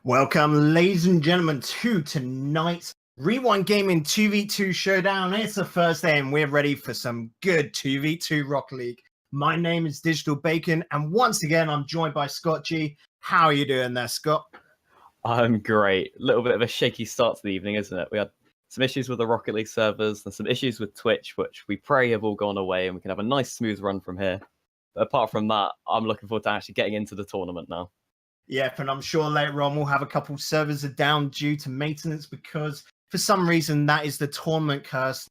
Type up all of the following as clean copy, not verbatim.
Welcome, ladies and gentlemen, to tonight's Rewind Gaming 2v2 Showdown. It's the first day and we're ready for some good 2v2 Rocket League. My name is Digital Bacon and once again I'm joined by Scott G. How are you doing there, Scott? I'm great. A little bit of a shaky start to the evening, isn't it? We had some issues with the Rocket League servers and some issues with Twitch, which we pray have all gone away and we can have a nice smooth run from here. But apart from that, I'm looking forward to actually getting into the tournament now. Yep, and I'm sure later on we'll have a couple servers are down due to maintenance because for some reason that is the tournament curse.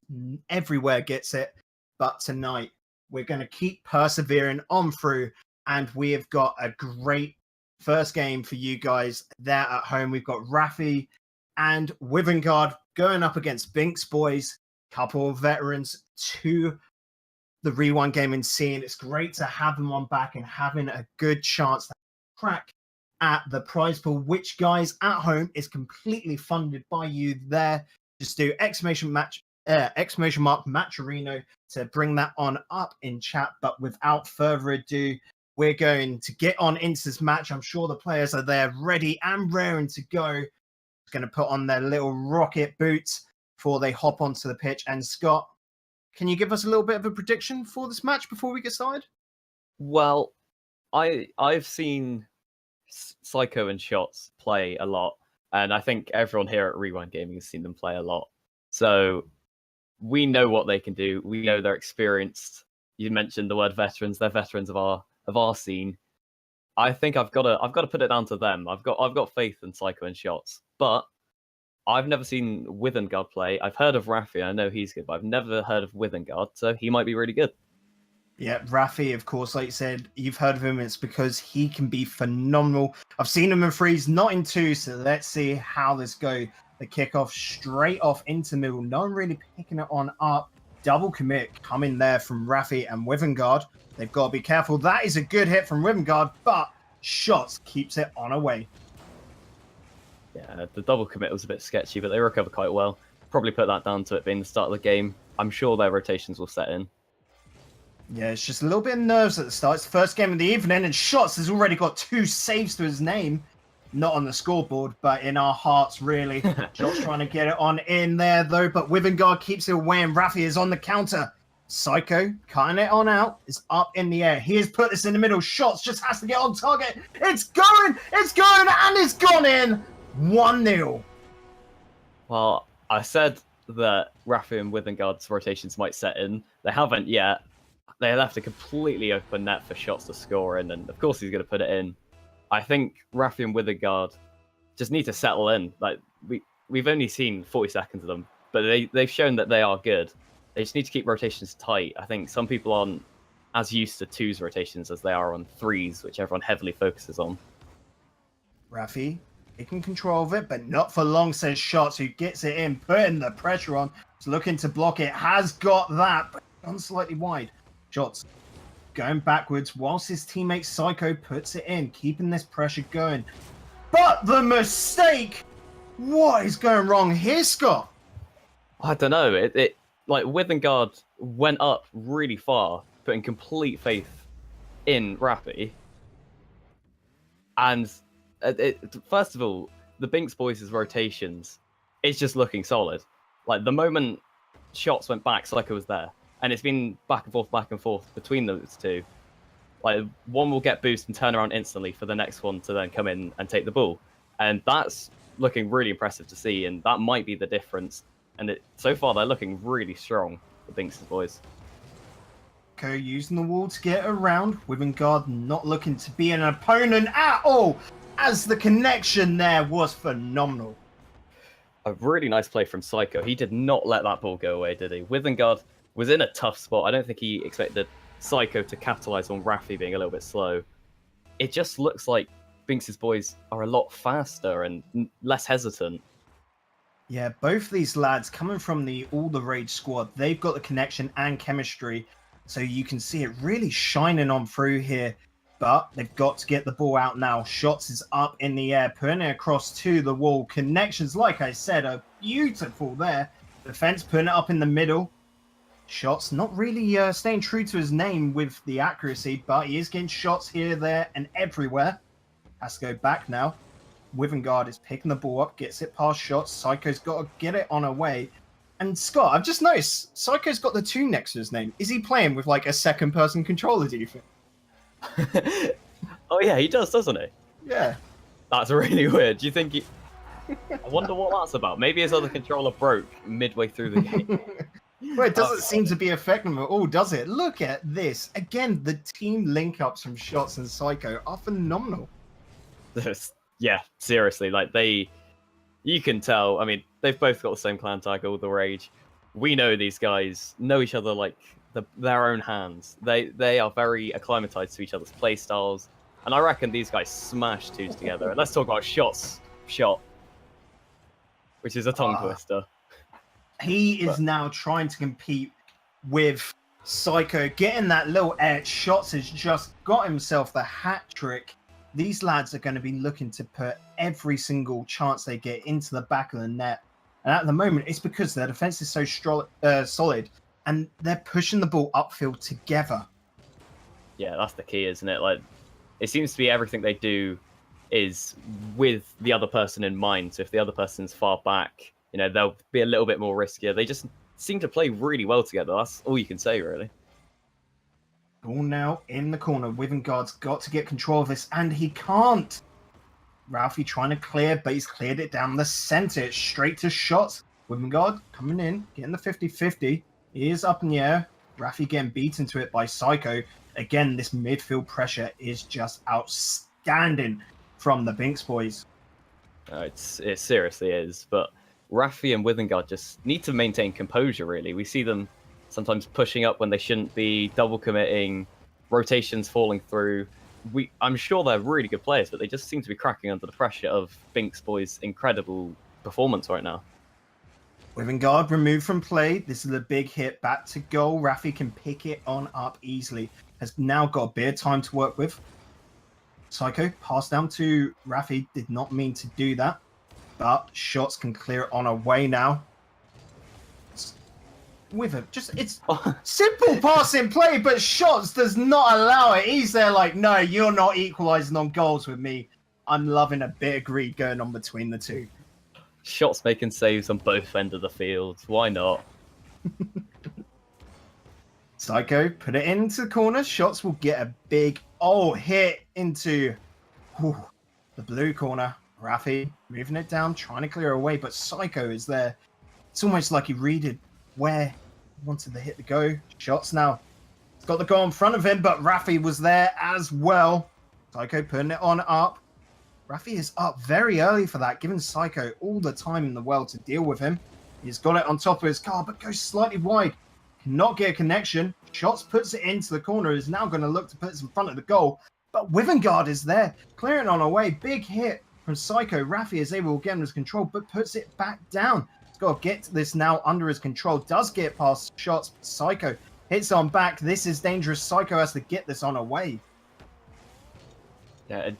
Everywhere gets it. But tonight we're going to keep persevering on through and we have got a great first game for you guys there at home. We've got Rafi and Wivengard going up against Binks Boys, couple of veterans to the Rewind Gaming scene. It's great to have them on back and having a good chance to crack at the prize pool, which guys at home is completely funded by you there. Just do exclamation mark Matcherino to bring that on up in chat. But without further ado, we're going to get on into this match. I'm sure the players are there ready and raring to go. Going to put on their little rocket boots before they hop onto the pitch. And Scott, can you give us a little bit of a prediction for this match before we get started? Well, I've seen Psycho and Shots play a lot, and I think everyone here at Rewind Gaming has seen them play a lot. So we know what they can do. We know they're experienced. You mentioned the word veterans. They're veterans of our scene. I think I've got to put it down to them. I've got faith in Psycho and Shots, but I've never seen Withengard play. I've heard of Rafi. I know he's good, but I've never heard of Withengard, so he might be really good. Yeah, Rafi, of course, like you said, you've heard of him. It's because he can be phenomenal. I've seen him in threes, not in two, so let's see how this goes. The kickoff straight off into middle. No one really picking it on up. Double commit coming there from Rafi and Wivengard. They've got to be careful. That is a good hit from Wivengard, but Shots keeps it on away. Yeah, the double commit was a bit sketchy, but they recover quite well. Probably put that down to it being the start of the game. I'm sure their rotations will set in. Yeah, it's just a little bit of nerves at the start. It's the first game of the evening, and Shots has already got 2 saves to his name. Not on the scoreboard, but in our hearts, really. Shots trying to get it on in there, though, but Wivengard keeps it away, and Rafi is on the counter. Psycho, cutting it on out, is up in the air. He has put this in the middle. Shots just has to get on target. It's going, and it's gone in. 1-0. Well, I said that Rafi and Withengard's rotations might set in. They haven't yet. They left a completely open net for Shots to score in, and of course he's going to put it in. I think Rafi and Withengard just need to settle in. Like we've only seen 40 seconds of them, but they've shown that they are good. They just need to keep rotations tight. I think some people aren't as used to 2's rotations as they are on 3's, which everyone heavily focuses on. Rafi taking control of it, but not for long, says Shots, who gets it in, putting the pressure on. It's looking to block it, has got that, but gone slightly wide. Shots going backwards whilst his teammate Psycho puts it in, keeping this pressure going. But the mistake! What is going wrong here, Scott? I don't know. It like Withengard went up really far, putting complete faith in Rafi. And first of all, the Binks Boys' rotations, it's just looking solid. Like the moment Shots went back, Psycho was there. And it's been back and forth between those two. Like one will get boost and turn around instantly for the next one to then come in and take the ball. And that's looking really impressive to see, and that might be the difference. And so far they're looking really strong, the Binks Boys. Okay, using the wall to get around. Wivengard not looking to be an opponent at all, as the connection there was phenomenal. A really nice play from Psycho. He did not let that ball go away, did he? Withengard was in a tough spot. I don't think he expected Psycho to capitalize on Rafi being a little bit slow. It just looks like Binks' boys are a lot faster and less hesitant. Yeah, both these lads coming from the All the Rage squad, they've got the connection and chemistry, so you can see it really shining on through here. But they've got to get the ball out now. Shots is up in the air, putting it across to the wall. Connections, like I said, are beautiful there. Defense putting it up in the middle. Shots not really staying true to his name with the accuracy, but he is getting shots here, there, and everywhere. Has to go back now. Withengard is picking the ball up, gets it past shots. Psycho's got to get it on her way. And Scott, I've just noticed Psycho's got the 2 next to his name. Is he playing with like a second person controller, do you think? Oh yeah, he does, doesn't he? Yeah. That's really weird. Do you think he... I wonder what that's about. Maybe his other controller broke midway through the game. Well, it doesn't seem to be affecting him at all, does it? Look at this. Again, the team link-ups from Shots and Psycho are phenomenal. Yeah, seriously. Like, you can tell. I mean, they've both got the same clan tag, All the Rage. We know these guys know each other like their own hands. They are very acclimatized to each other's play styles. And I reckon these guys smash twos together. Let's talk about Shot, which is a tongue twister. He is now trying to compete with Psycho, getting that little edge. Shots has just got himself the hat trick. These lads are going to be looking to put every single chance they get into the back of the net. And at the moment, it's because their defense is so solid, and they're pushing the ball upfield together. Yeah, that's the key, isn't it? Like, it seems to be everything they do is with the other person in mind. So if the other person's far back, they'll be a little bit more riskier. They just seem to play really well together. That's all you can say, really. Ball now in the corner. Withengard's got to get control of this, and he can't. Ralphie trying to clear, but he's cleared it down the center. Straight to Shots. Withengard coming in, getting the 50-50. He is up in the air. Ralphie getting beaten to it by Psycho. Again, this midfield pressure is just outstanding from the Binks boys. It seriously is, but Raffi and Withengard just need to maintain composure, really. We see them sometimes pushing up when they shouldn't be, double committing, rotations falling through. I'm sure they're really good players, but they just seem to be cracking under the pressure of Binks boys' incredible performance right now. Withengard removed from play. This is a big hit back to goal. Raffi can pick it on up easily. Has now got a bit of time to work with. Psycho passed down to Raffi. Did not mean to do that, but Shots can clear it on away now. It's simple passing play, but Shots does not allow it. He's there like, no, you're not equalizing on goals with me. I'm loving a bit of greed going on between the two. Shots making saves on both ends of the field. Why not? Psycho put it into the corner. Shots will get a big hit into the blue corner. Raffi moving it down, trying to clear away, but Psycho is there. It's almost like he read where he wanted the hit to go. Shots now. He's got the goal in front of him, but Raffi was there as well. Psycho putting it on up. Raffi is up very early for that, giving Psycho all the time in the world to deal with him. He's got it on top of his car, but goes slightly wide. Cannot get a connection. Shots puts it into the corner. Is now going to look to put it in front of the goal. But Withengard is there, clearing on away. Big hit from Psycho. Raffi is able to get his control, but puts it back down. He's got to get this now under his control. Does get past Shots. Psycho hits on back. This is dangerous. Psycho has to get this on away. Yeah,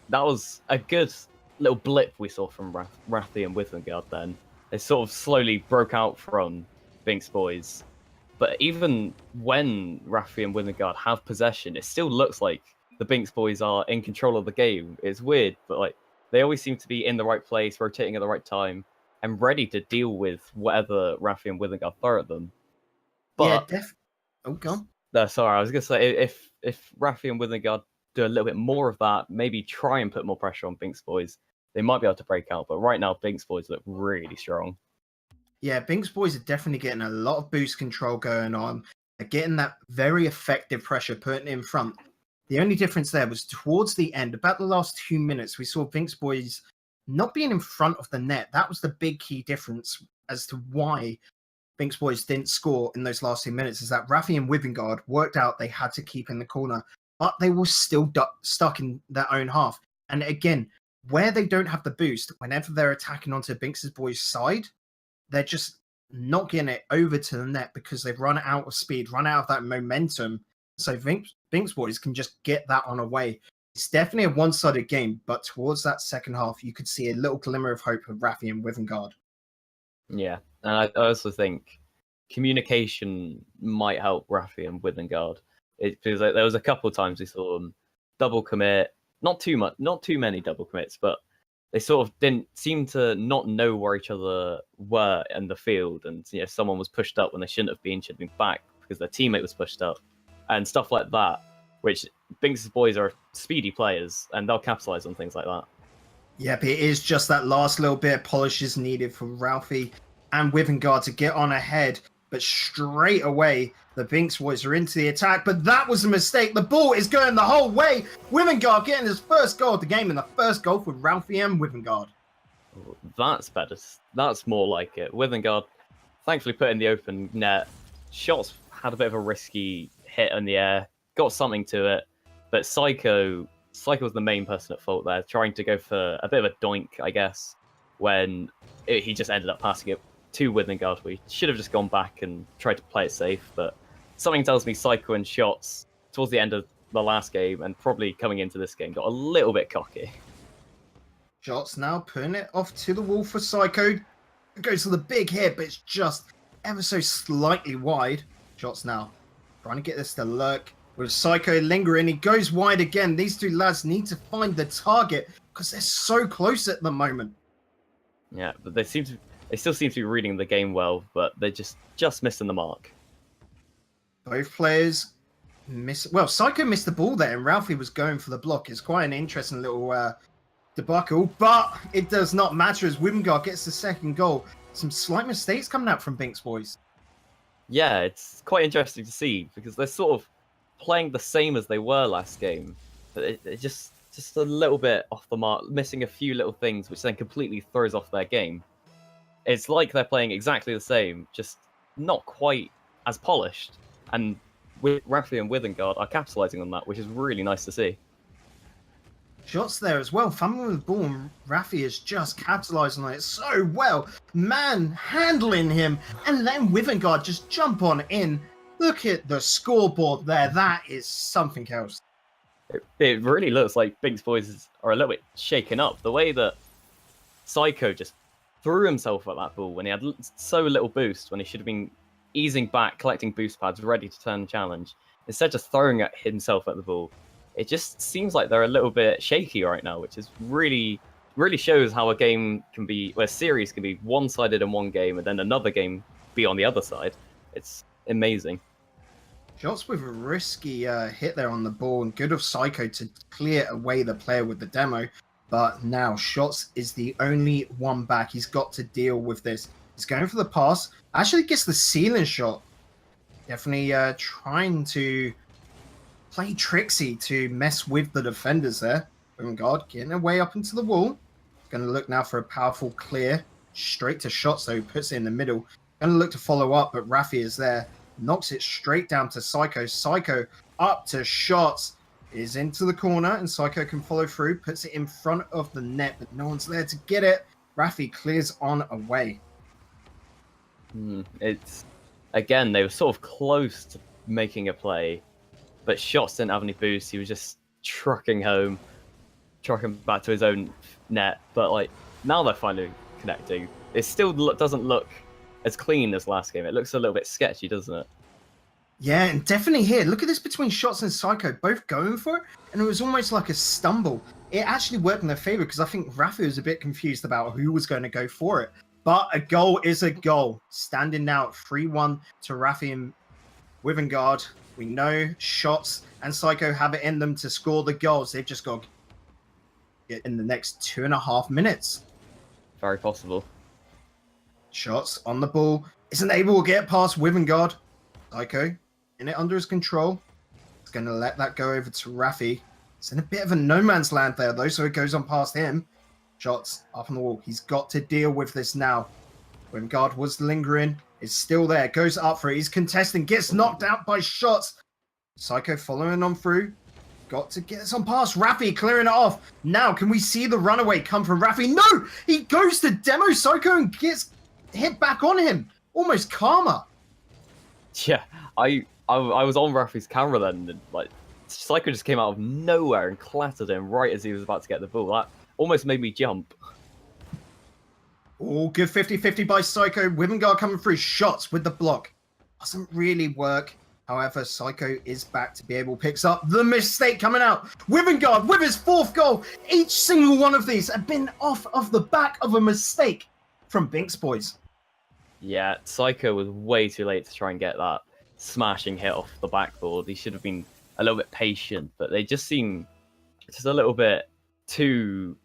that was a good little blip we saw from Raffi and Withengard then. They sort of slowly broke out from Binks boys. But even when Raffi and Withengard have possession, it still looks like the Binks boys are in control of the game. It's weird, but like they always seem to be in the right place, rotating at the right time, and ready to deal with whatever Raffi and Withengard throw at them. But go on. Sorry, I was gonna say if Raffi and Withengard do a little bit more of that, maybe try and put more pressure on Binks boys, they might be able to break out. But right now, Binks boys look really strong. Yeah, Binks boys are definitely getting a lot of boost control going on. They're getting that very effective pressure putting in front. The only difference there was towards the end, about the last 2 minutes, we saw Binks boys not being in front of the net. That was the big key difference as to why Binks boys didn't score in those last 2 minutes, is that Raffi and Withengard worked out they had to keep in the corner, but they were still stuck in their own half. And again, where they don't have the boost, whenever they're attacking onto Binks' boys' side, they're just not getting it over to the net because they've run out of speed, run out of that momentum. So Binks boys can just get that on away. It's definitely a one-sided game, but towards that second half, you could see a little glimmer of hope with Raffi and Withengard. Yeah, and I also think communication might help Raffi and Withengard. Because there was a couple of times we saw them double commit, not too many double commits, but they sort of didn't seem to not know where each other were in the field, and someone was pushed up when they shouldn't have been, should have been back because their teammate was pushed up, and stuff like that. Which Binks' boys are speedy players, and they'll capitalize on things like that. Yep, it is just that last little bit of polish is needed for Ralphie and Wivengard to get on ahead. But straight away, the Binks boys are into the attack. But that was a mistake. The ball is going the whole way. Wivengard getting his first goal of the game, and the first goal for Ralphie and Wivengard. That's better. That's more like it. Wivengard thankfully put in the open net. Shots had a bit of a risky hit in the air, got something to it. But Psycho was the main person at fault there, trying to go for a bit of a doink, I guess, when he just ended up passing it to Withengard. We should have just gone back and tried to play it safe, but something tells me Psycho and Shots, towards the end of the last game, and probably coming into this game, got a little bit cocky. Shots now putting it off to the wall for Psycho. It goes for the big hit, but it's just ever so slightly wide. Shots now trying to get this to lurk. With Psycho lingering, he goes wide again. These two lads need to find the target because they're so close at the moment. Yeah, but they still seem to be reading the game well, but they're just missing the mark. Both players miss. Well, Psycho missed the ball there, and Ralphie was going for the block. It's quite an interesting little debacle, but it does not matter as Wimgard gets the second goal. Some slight mistakes coming out from Binks boys. Yeah, it's quite interesting to see because they're sort of playing the same as they were last game, but it just a little bit off the mark, missing a few little things, which then completely throws off their game. It's like they're playing exactly the same, just not quite as polished. And Raffi and Withengard are capitalizing on that, which is really nice to see. Shots there as well. Fumbling with the ball, and Raffi is just capitalizing on it so well. Man handling him, and then Withengard just jump on in. Look at the scoreboard there. That is something else. It really looks like Binks boys are a little bit shaken up. The way that Psycho just threw himself at that ball when he had so little boost, when he should have been easing back, collecting boost pads, ready to turn the challenge, instead of just throwing at himself at the ball. It just seems like they're a little bit shaky right now, which is really shows how a game can be, where a series can be one-sided in one game and then another game be on the other side. It's amazing. Shots with a risky hit there on the ball, and good of Psycho to clear away the player with the demo. But now Shots is the only one back. He's got to deal with this. He's going for the pass. Actually gets the ceiling shot. Definitely trying to play tricksy to mess with the defenders there. Wingard getting away up into the wall. Going to look now for a powerful clear. Straight to Shots, though. Puts it in the middle. Going to look to follow up, but Raffi is there. Knocks it straight down to Psycho. Psycho up to Shots. Is into the corner, and Psycho can follow through. Puts it in front of the net, but no one's there to get it. Raffi clears on away. It's, again, they were sort of close to making a play, but Shots didn't have any boost. He was just trucking back to his own net. But like now they're finally connecting. It still doesn't look as clean as last game. It looks a little bit sketchy, doesn't it? Yeah, and definitely here. Look at this between Shots and Psycho, both going for it, and it was almost like a stumble. It actually worked in their favor because I think Raffi was a bit confused about who was going to go for it. But a goal is a goal. Standing now at 3-1 to Raffi and Wivengard. We know Shots and Psycho have it in them to score the goals. They've just got to get in the next 2.5 minutes. Very possible. Shots on the ball. Isn't able to get past Wivengard. Psycho in it under his control. He's going to let that go over to Raffi. It's in a bit of a no man's land there, though, so it goes on past him. Shots up on the wall. He's got to deal with this now. Wingard was lingering. Is still there. Goes up for it. He's contesting. Gets knocked out by Shots. Psycho following on through. Got to get this on past. Raffi clearing it off. Now, can we see the runaway come from Raffi? No! He goes to demo Psycho and gets hit back on him. Almost karma. Yeah, I was on Raffi's camera then, and like Psycho just came out of nowhere and clattered him right as he was about to get the ball. That almost made me jump. Oh, good 50-50 by Psycho. Wivengard coming through. Shots with the block. Doesn't really work. However, Psycho is back to be able to pick up the mistake coming out. Wivengard with his 4th goal. Each single one of these have been off of the back of a mistake from Binks Boys. Yeah, Psycho was way too late to try and get that smashing hit off the backboard. He should have been a little bit patient, but they just seem just a little bit too...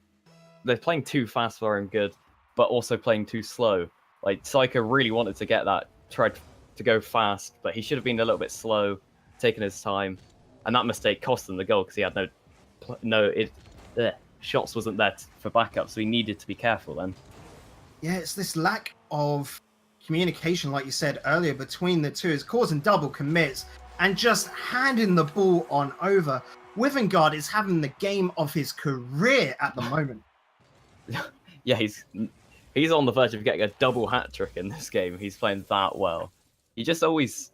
They're playing too fast for him good, but also playing too slow. Like, Psycho really wanted to get that, tried to go fast, but he should have been a little bit slow, taking his time, and that mistake cost him the goal because he had shots wasn't there for backup, so he needed to be careful then. Yeah, it's this lack of communication, like you said earlier, between the two is causing double commits and just handing the ball on over. Wivengard is having the game of his career at the moment. Yeah, he's on the verge of getting a double hat trick in this game. He's playing that well. He just always...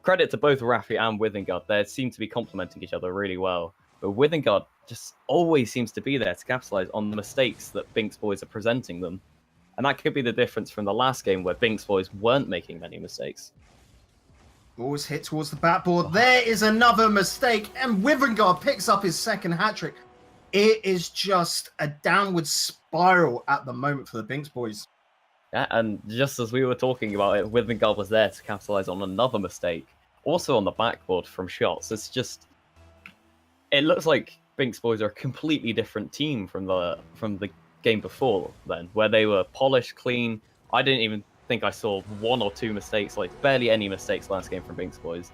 Credit to both Rafi and Withengard. They seem to be complementing each other really well. But Withengard just always seems to be there to capitalize on the mistakes that Binks Boys are presenting them. And that could be the difference from the last game where Binks Boys weren't making many mistakes. Ball's hit towards the backboard. There is another mistake, and Wivengard picks up his 2nd hat-trick. It is just a downward spiral at the moment for the Binks Boys. Yeah, and just as we were talking about it, Withengard was there to capitalize on another mistake, also on the backboard from shots. It's just, it looks like Binks Boys are a completely different team from the game before then, where they were polished, clean. I didn't even think I saw 1 or 2 mistakes, like barely any mistakes last game from Binks Boys.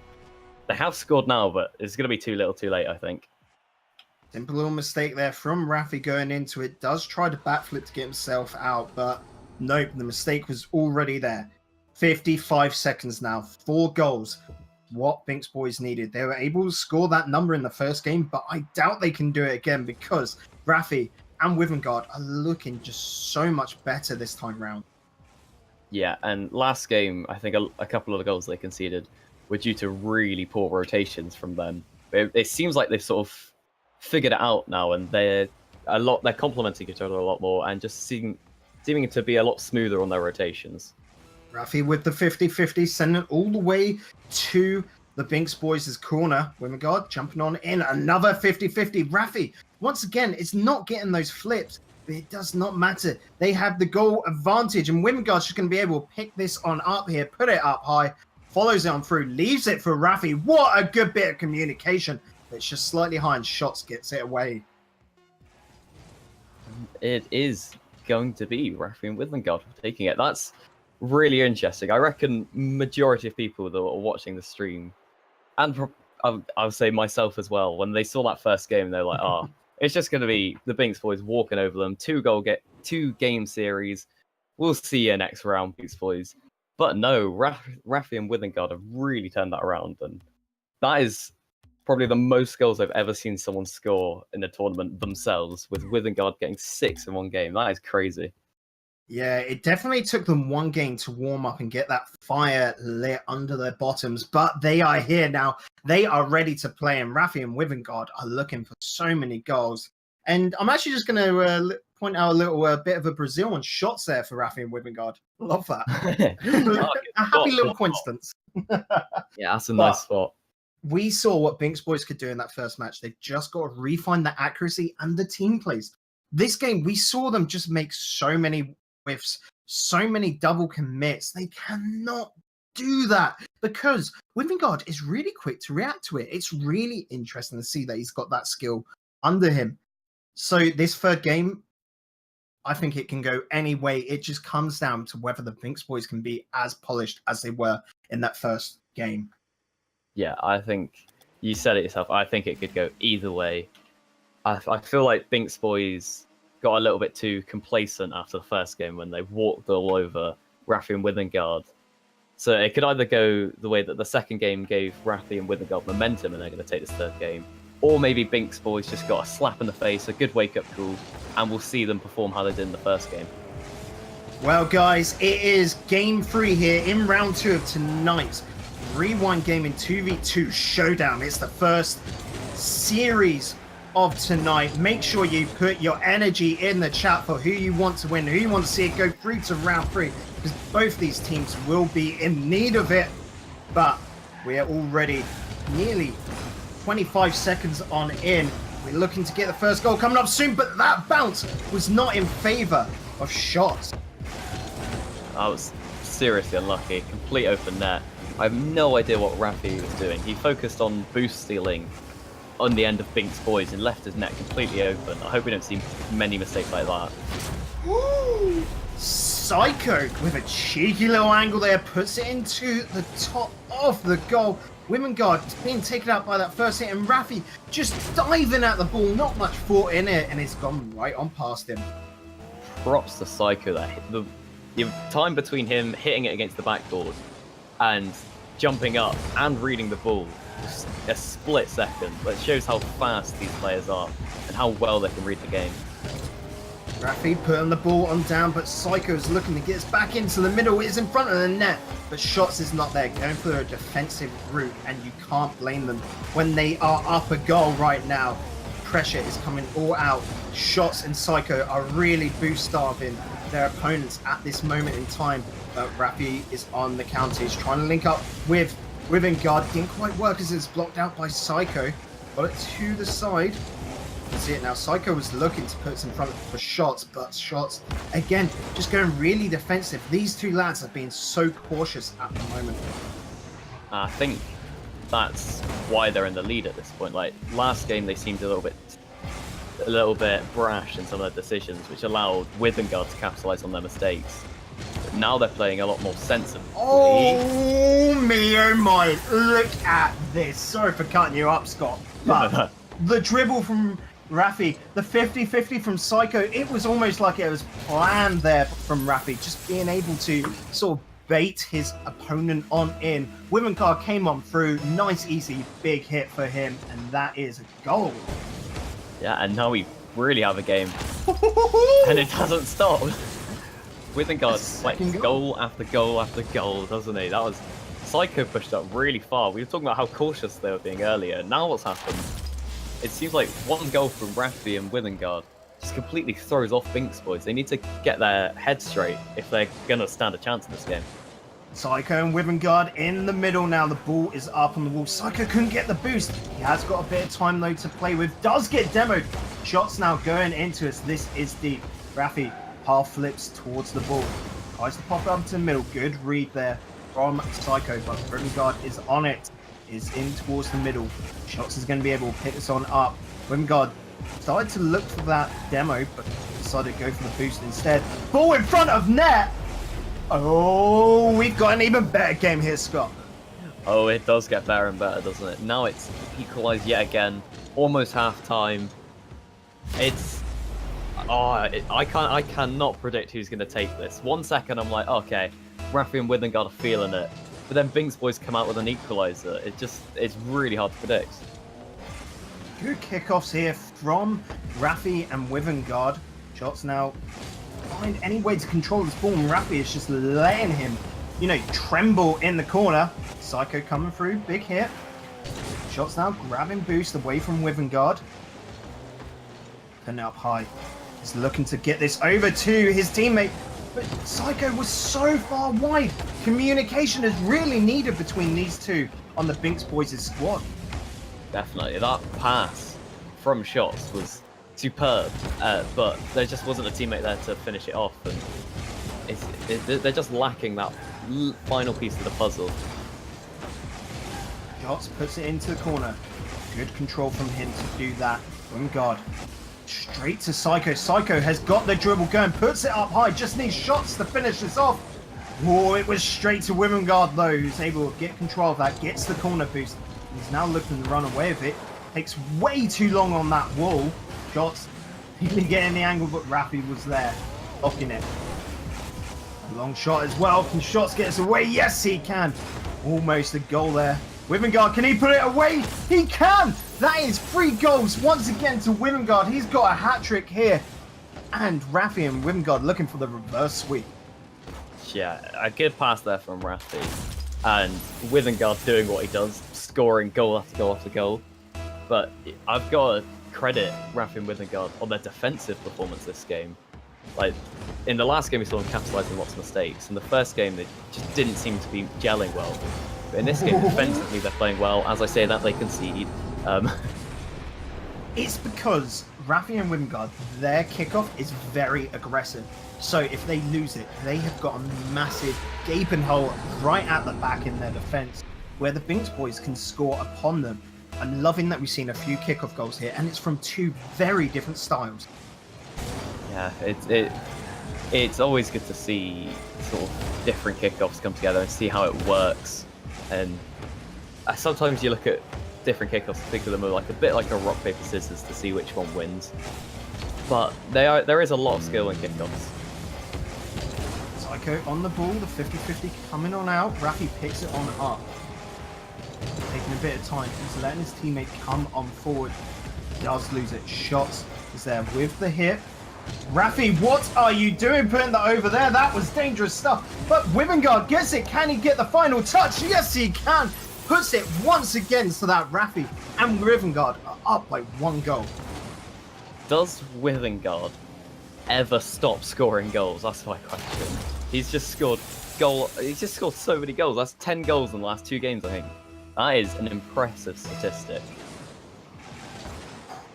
They have scored now, but it's going to be too little too late, I think. Simple little mistake there from Rafi going into it. Does try to backflip to get himself out, but nope, the mistake was already there. 55 seconds now, 4 goals. What Binks Boys needed. They were able to score that number in the first game, but I doubt they can do it again because Rafi and Wivengard are looking just so much better this time round. Yeah, and last game, I think a couple of the goals they conceded were due to really poor rotations from them. It seems like they've sort of figured it out now, and they're complementing each other a lot more, and just seeming to be a lot smoother on their rotations. Rafi with the 50-50, sending it all the way to the Binks Boys' corner. Wivengard jumping on in, another 50-50. Rafi, once again, it's not getting those flips, but it does not matter. They have the goal advantage, and Wivengard's just going to be able to pick this on up here, put it up high, follows it on through, leaves it for Rafi. What a good bit of communication. It's just slightly high, and shots gets it away. It is going to be Rafi and Withengard taking it. That's really interesting. I reckon majority of people that are watching the stream, and I would say myself as well, when they saw that first game, they're like, oh, it's just going to be the Binks Boys walking over them, 2-game series. We'll see you next round, Binks Boys. But no, Rafi and Withengard have really turned that around, and that is probably the most goals I've ever seen someone score in a tournament themselves, with Withengard getting 6 in one game. That is crazy. Yeah, it definitely took them 1 game to warm up and get that fire lit under their bottoms, but they are here now. They are ready to play, and Rafi and Wivengard are looking for so many goals. And I'm actually just going to point out a little bit of a Brazil on shots there for Rafi and Wivengard. Love that. A happy little coincidence. Yeah, that's a nice spot. We saw what Binks Boys could do in that first match. They've just got to refine the accuracy and the team plays. This game, we saw them just make so many whiffs, so many double commits. They cannot do that because Wivengard is really quick to react to it. It's really interesting to see that he's got that skill under him. So this third game, I think it can go any way. It just comes down to whether the Binks Boys can be as polished as they were in that first game. Yeah, I think you said it yourself. I think it could go either way. I feel like Binks Boys got a little bit too complacent after the first game when they walked all over Rafi and Withengard. So it could either go the way that the second game gave Rafi and Withengard momentum and they're going to take this third game, or maybe Binks Boys just got a slap in the face, a good wake-up call, and we'll see them perform how they did in the first game. Well, guys, it is game 3 here in round 2 of tonight's Rewind game in 2v2 Showdown. It's the first series of tonight. Make sure you put your energy in the chat for who you want to win, who you want to see it go through to round 3, because both these teams will be in need of it. But We are already nearly 25 seconds on in. We're looking to get the first goal coming up soon, but that bounce was not in favor of shots. I was seriously unlucky. Complete open net. I have no idea what Rafi was doing. He focused on boost stealing on the end of Bink's boys and left his net completely open. I hope we don't see many mistakes like that. Woo! Psycho with a cheeky little angle there puts it into the top of the goal. Wimengard being taken out by that first hit, and Rafi just diving at the ball, not much thought in it, and it's gone right on past him. Props to Psycho there. The time between him hitting it against the backboard and jumping up and reading the ball was a split second. That shows how fast these players are and how well they can read the game. Rafi putting the ball on down, but Psycho is looking to get us back into the middle. It's in front of the net, but Shots is not there, going for a defensive route, and you can't blame them when they are up a goal right now. Pressure is coming all out. Shots and Psycho are really boost starving their opponents at this moment in time, but Rafi is on the counter. He's trying to link up with Wimengard. Didn't quite work as it's blocked out by Psycho. Got it to the side. See it now. Psycho was looking to put us in front for Shots, but Shots again just going really defensive. These two lads are being so cautious at the moment. I think that's why they're in the lead at this point. Like last game, they seemed a little bit brash in some of their decisions, which allowed Withengard to capitalize on their mistakes. But now they're playing a lot more sensibly. Oh me, oh my! Look at this. Sorry for cutting you up, Scott, but the dribble from Rafi, the 50-50 from Psycho, it was almost like it was planned there from Rafi, just being able to sort of bait his opponent on in. Wimengard came on through, nice easy big hit for him, and that is a goal. Yeah, and now we really have a game, and it doesn't stop. Withengard like goal after goal after goal, doesn't he? That was Psycho pushed up really far. We were talking about how cautious they were being earlier. Now what's happened? It seems like one goal from Rafi and Withengard just completely throws off Bink's boys. They need to get their heads straight if they're going to stand a chance in this game. Psycho and Wimengard in the middle now. The ball is up on the wall. Psycho couldn't get the boost. He has got a bit of time though to play with. Does get demoed. Shots now going into us. This is deep. Rafi half flips towards the ball. Tries to pop up to the middle. Good read there from Psycho, but Wimengard is on it. Is in towards the middle. Shots is going to be able to pick this on up. Wimengard started to look for that demo, but decided to go for the boost instead. Ball in front of net! Oh, we've got an even better game here, Scott. Oh, it does get better and better, doesn't it? Now it's equalised yet again. Almost half time. It's... Oh, I cannot predict who's going to take this. 1 second I'm like, okay, Rafi and Withengard are feeling it. But then Bink's boys come out with an equaliser. It's really hard to predict. Good kickoffs here from Rafi and Wivengard. Shots now find any way to control this ball, and Rafi is just letting him, you know, tremble in the corner. Psycho coming through, big hit. Shots now grabbing boost away from Wivengard. Putting it up high. He's looking to get this over to his teammate. But Psycho was so far wide. Communication is really needed between these two on the Binks Boys' squad. Definitely. That pass from Shots was superb, but there just wasn't a teammate there to finish it off. And they're just lacking that final piece of the puzzle. Shots puts it into the corner. Good control from him to do that. Wimengard straight to Psycho. Psycho has got the dribble going, puts it up high, just needs Shots to finish this off. Oh, it was straight to Wimengard though, who's able to get control of that, gets the corner boost. He's now looking to run away with it. Takes way too long on that wall. Shots nearly getting the angle, but Rafi was there, blocking it. A long shot as well. Can Shots get us away? Yes, he can. Almost a goal there. Wimengard, can he put it away? He can! That is 3 goals once again to Wimengard. He's got a hat-trick here. And Rafi and Wimengard looking for the reverse sweep. Yeah, a good pass there from Rafi. And Withengard doing what he does, scoring goal after goal after goal. But I've got to credit Rafi and Withengard on their defensive performance this game. Like, in the last game we saw them capitalising lots of mistakes. In the first game they just didn't seem to be gelling well. But in this game, defensively, they're playing well. As I say that, they concede. It's because Rafi and Wingard, their kickoff is very aggressive. So if they lose it, they have got a massive gaping hole right at the back in their defense where the Binks boys can score upon them. I'm loving that we've seen a few kickoff goals here, and it's from two very different styles. Yeah, it's always good to see sort of different kickoffs come together and see how it works. And sometimes you look at different kickoffs and think of them like a bit like a rock paper scissors to see which one wins. But there is a lot of skill in kickoffs. Psycho on the ball, the 50-50 coming on out. Rafi picks it on up. Taking a bit of time. He's letting his teammate come on forward. Does lose it. Shots is there with the hit. Rafi, what are you doing putting that over there? That was dangerous stuff. But Wivengard gets it. Can he get the final touch? Yes, he can. Puts it once again so that Rafi and Wivengard are up by 1 goal. Does Withengard ever stop scoring goals? That's my question. He's just scored so many goals. That's 10 goals in the last 2 games, I think. That is an impressive statistic.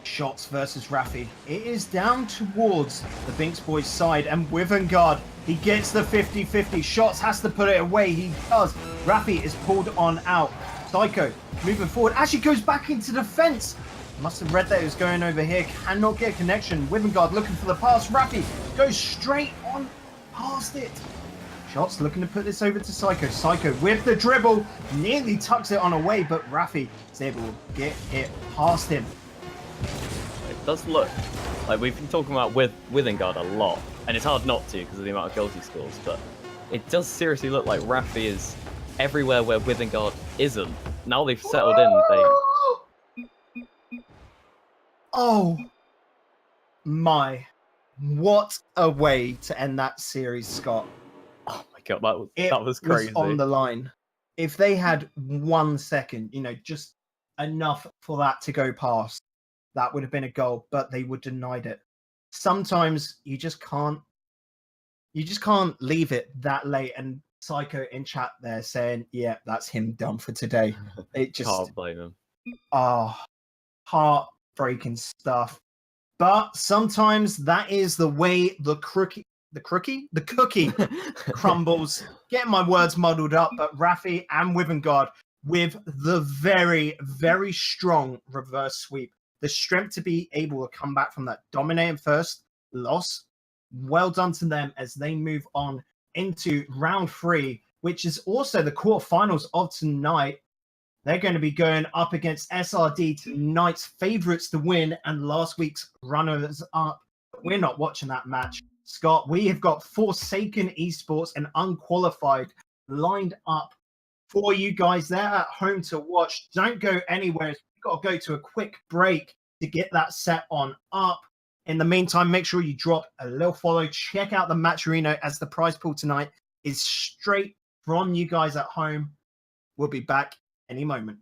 Shots versus Rafi. It is down towards the Binks boys side, and Wivengard, he gets the 50-50. Shots has to put it away. He does. Rafi is pulled on out. Psycho moving forward. Actually goes back into defense. Must have read that it was going over here. Cannot get a connection. Wivengard looking for the pass. Rafi goes straight on past it. Shots looking to put this over to Psycho. Psycho with the dribble. Nearly tucks it on away, but Rafi is able to get it past him. It does look like we've been talking about Withengard a lot, and it's hard not to because of the amount of goals he scores, but it does seriously look like Rafi is everywhere where Withengard isn't. Now they've settled in. Oh my. What a way to end that series, Scott. Oh my god, that was crazy. Was on the line. If they had 1 second, just enough for that to go past, that would have been a goal, but they were denied it. Sometimes you just can't leave it that late. And Psycho in chat there saying, yeah, that's him done for today. It just can't blame him. Heartbreaking stuff. But sometimes that is the way the cookie crumbles. Getting my words muddled up, but Rafi and Wivengard with the very, very strong reverse sweep. The strength to be able to come back from that dominating first loss. Well done to them as they move on into round 3, which is also the quarterfinals of tonight. They're going to be going up against SRD, tonight's favourites to win and last week's runners-up. We're not watching that match. Scott, we have got Forsaken Esports and Unqualified lined up for you guys there at home to watch. Don't go anywhere. We've got to go to a quick break to get that set on up. In the meantime, make sure you drop a little follow. Check out the Match Arena as the prize pool tonight is straight from you guys at home. We'll be back any moment.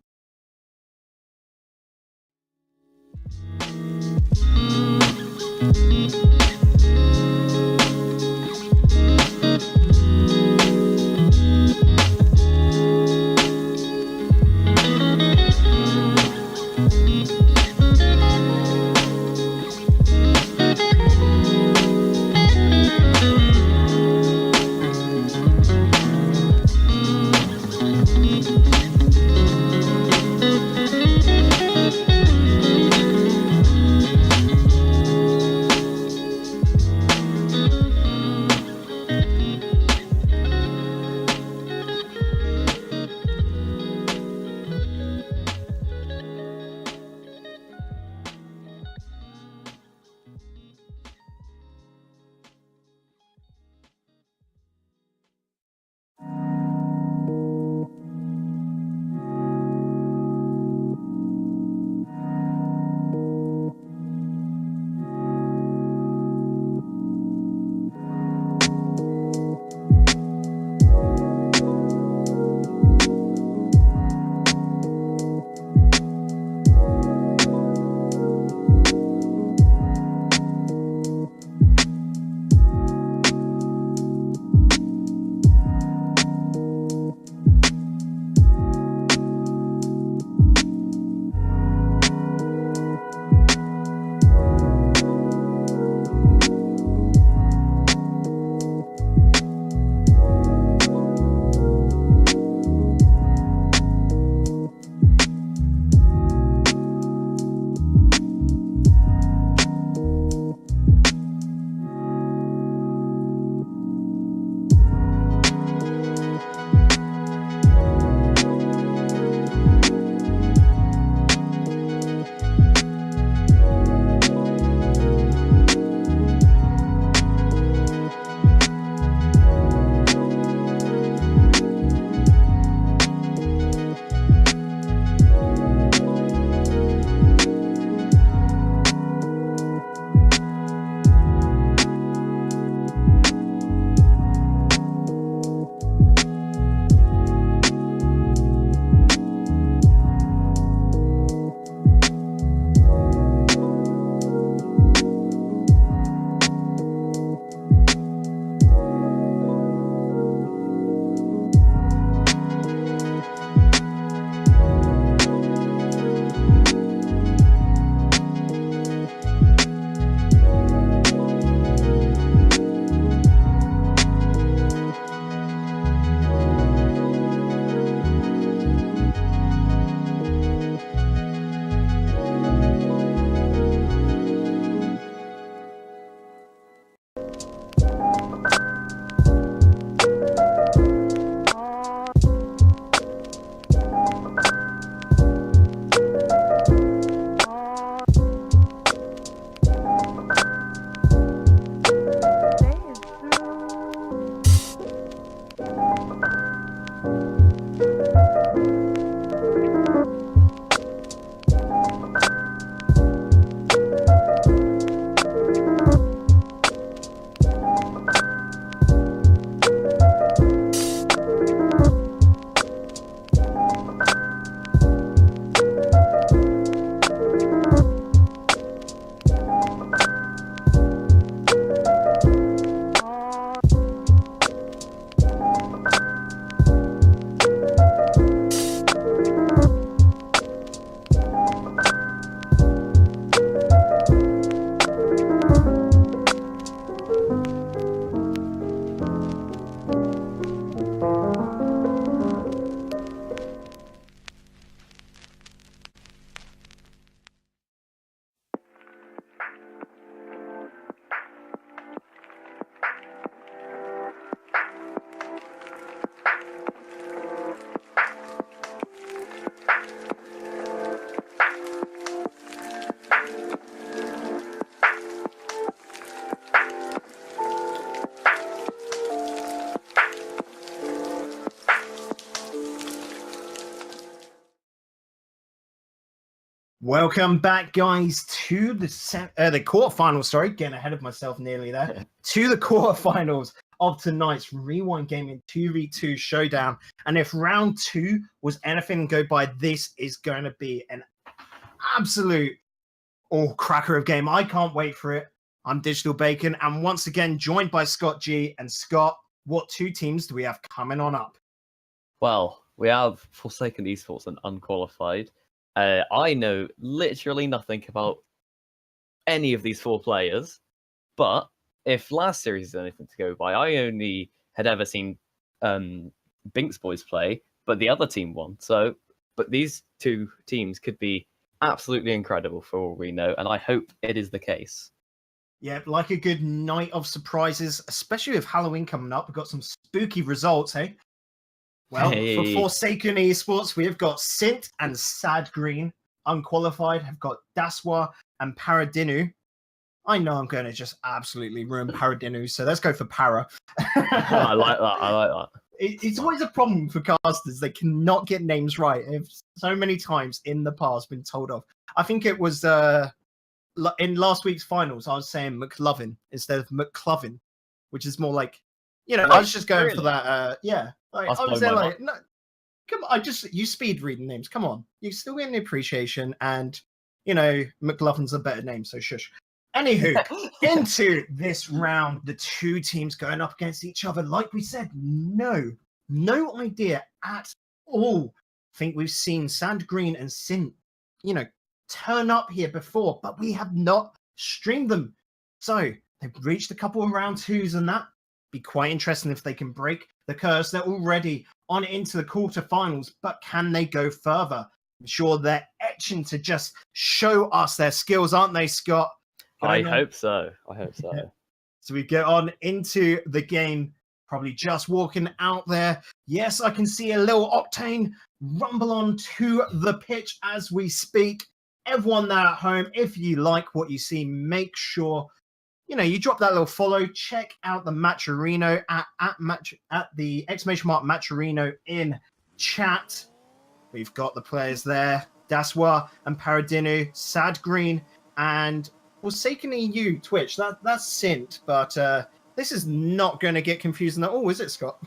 Welcome back, guys, to the quarterfinals. Sorry, getting ahead of myself nearly there. To the quarterfinals of tonight's Rewind Gaming 2v2 showdown. And if round 2 was anything to go by, this is going to be an absolute cracker of game. I can't wait for it. I'm Digital Bacon, and once again joined by Scott G. And Scott, what 2 teams do we have coming on up? Well, we have Forsaken Esports and Unqualified. I know literally nothing about any of these 4 players, but if last series is anything to go by, I only had ever seen Binks Boys play, but the other team won. But these 2 teams could be absolutely incredible for all we know, and I hope it is the case. Yeah, like a good night of surprises, especially with Halloween coming up. We've got some spooky results, hey? Well, for Forsaken Esports, we have got Sint and Sad Green. Unqualified have got Daswa and Paradinu. I know I'm going to just absolutely ruin Paradinu, so let's go for Para. I like that. It's always a problem for casters. They cannot get names right. I've so many times in the past been told off. I think it was in last week's finals, I was saying McLovin instead of McClovin, which is more like, I was just going for that. Yeah. I was there like, no, come on, you speed reading names. Come on. You still get an appreciation, and, McLaughlin's a better name, so shush. Anywho, into this round, the 2 teams going up against each other. Like we said, no idea at all. I think we've seen Sand Green and Sin, turn up here before, but we have not streamed them. So they've reached a couple of round 2s, and that be quite interesting if they can break the curse. They're already on into the quarterfinals, but can they go further? I'm sure they're etching to just show us their skills, aren't they, Scott? I hope so. So we get on into the game, probably just walking out there. Yes, I can see a little Octane rumble on to the pitch as we speak. Everyone there at home, if you like what you see, make sure you drop that little follow. Check out the Matcherino at the exclamation mark Matcherino in chat. We've got the players there: Daswa and Paradinu, Sad Green, and Forsaken EU Twitch. That's Sint, but this is not going to get confusing at all, is it, Scott?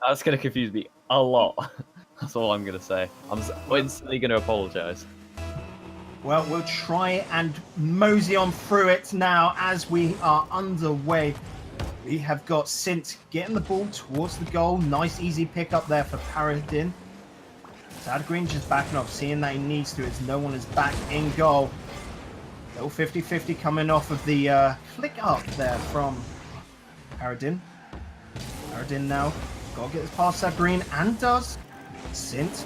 That's going to confuse me a lot. That's all I'm going to say. I'm instantly going to apologize. Well, we'll try and mosey on through it now as we are underway. We have got Sint getting the ball towards the goal. Nice, easy pick up there for Paradin. Sad Green just backing off, seeing that he needs to as no one is back in goal. Little 50-50 coming off of the flick up there from Paradin. Paradin now got to get this past Sad Green, and does. Sint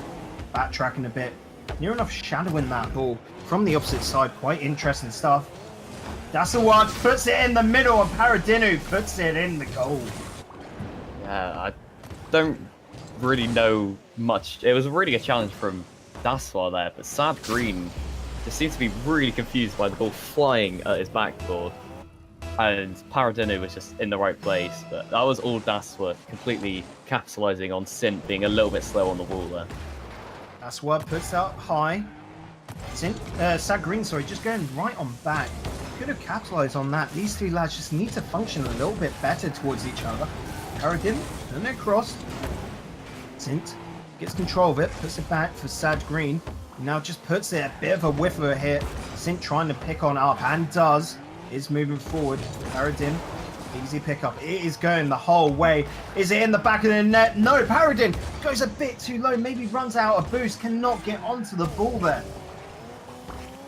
backtracking a bit. Near enough shadowing that ball from the opposite side. Quite interesting stuff. That's the one. Puts it in the middle, and Paradinu puts it in the goal. Yeah, I don't really know much. It was really a challenge from Daswa there, but Sad Green just seems to be really confused by the ball flying at his backboard. And Paradinu was just in the right place, but that was all Daswa completely capitalizing on Sint being a little bit slow on the wall there. That's what puts out high. Sad Green, just going right on back. Could have capitalized on that. These 2 lads just need to function a little bit better towards each other. Paradin, turn it across. Sint gets control of it, puts it back for Sad Green. Now just puts it a bit of a whiff of a hit. Sint trying to pick on up, and does. Is moving forward. Paradin, easy pickup. It is going the whole way. Is it in the back of the net? No, Paradin goes a bit too low. Maybe runs out of boost. Cannot get onto the ball there.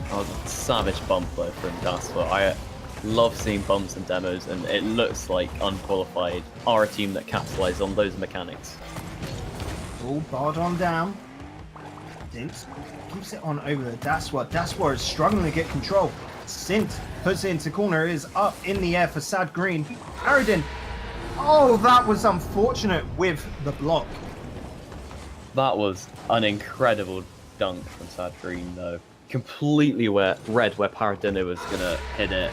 That was a savage bump though from Daswa. I love seeing bumps and demos, and it looks like Unqualified are a team that capitalize on those mechanics. Ball barred on down. Sint keeps it on over the Daswa. Daswa is struggling to get control. Sint puts it into corner, is up in the air for Sad Green. Paradin, oh, that was unfortunate with the block. That was an incredible dunk from Sad Green though. Completely read where Paradino was going to hit it.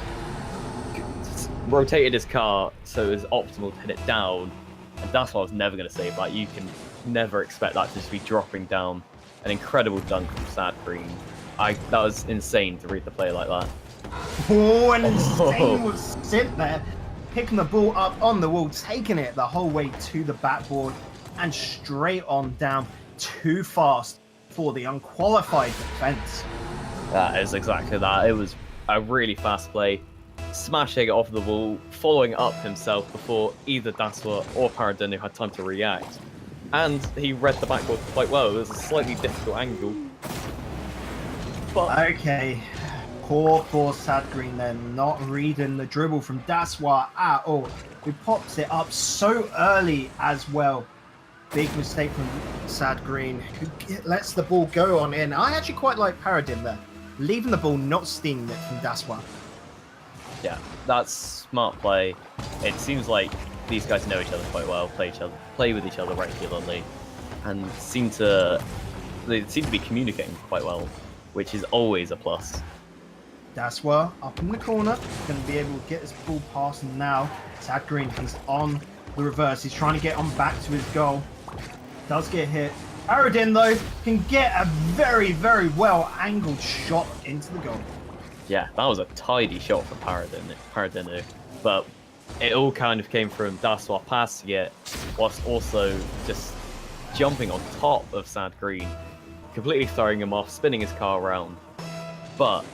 Rotated his car so it was optimal to hit it down. And that's what I was never going to say, but you can never expect that to just be dropping down. An incredible dunk from Sad Green. That was insane to read the play like that. Oh, and insane was sit there, picking the ball up on the wall, taking it the whole way to the backboard, and straight on down. Too fast for the unqualified defense. That is exactly that. It was a really fast play, smashing it off the wall, following up himself before either Daswa or Paradino had time to react. And he read the backboard quite well. It was a slightly difficult angle. But okay, poor Sad Green then, not reading the dribble from Daswa at all. He pops it up so early as well. Big mistake from Sad Green, who lets the ball go on in. I actually quite like Paradin there, leaving the ball, not stealing it from Daswa. Yeah, that's smart play. It seems like these guys know each other quite well, play with each other regularly, and they seem to be communicating quite well, which is always a plus. Daswa up in the corner, going to be able to get this ball past now. Sad Green, he's on the reverse. He's trying to get on back to his goal. Does get hit. Paradin, though, can get a very, very well angled shot into the goal. Yeah, that was a tidy shot from Paradino, but it all kind of came from Daswa passing it, whilst also just jumping on top of Sad Green, completely throwing him off, spinning his car around. But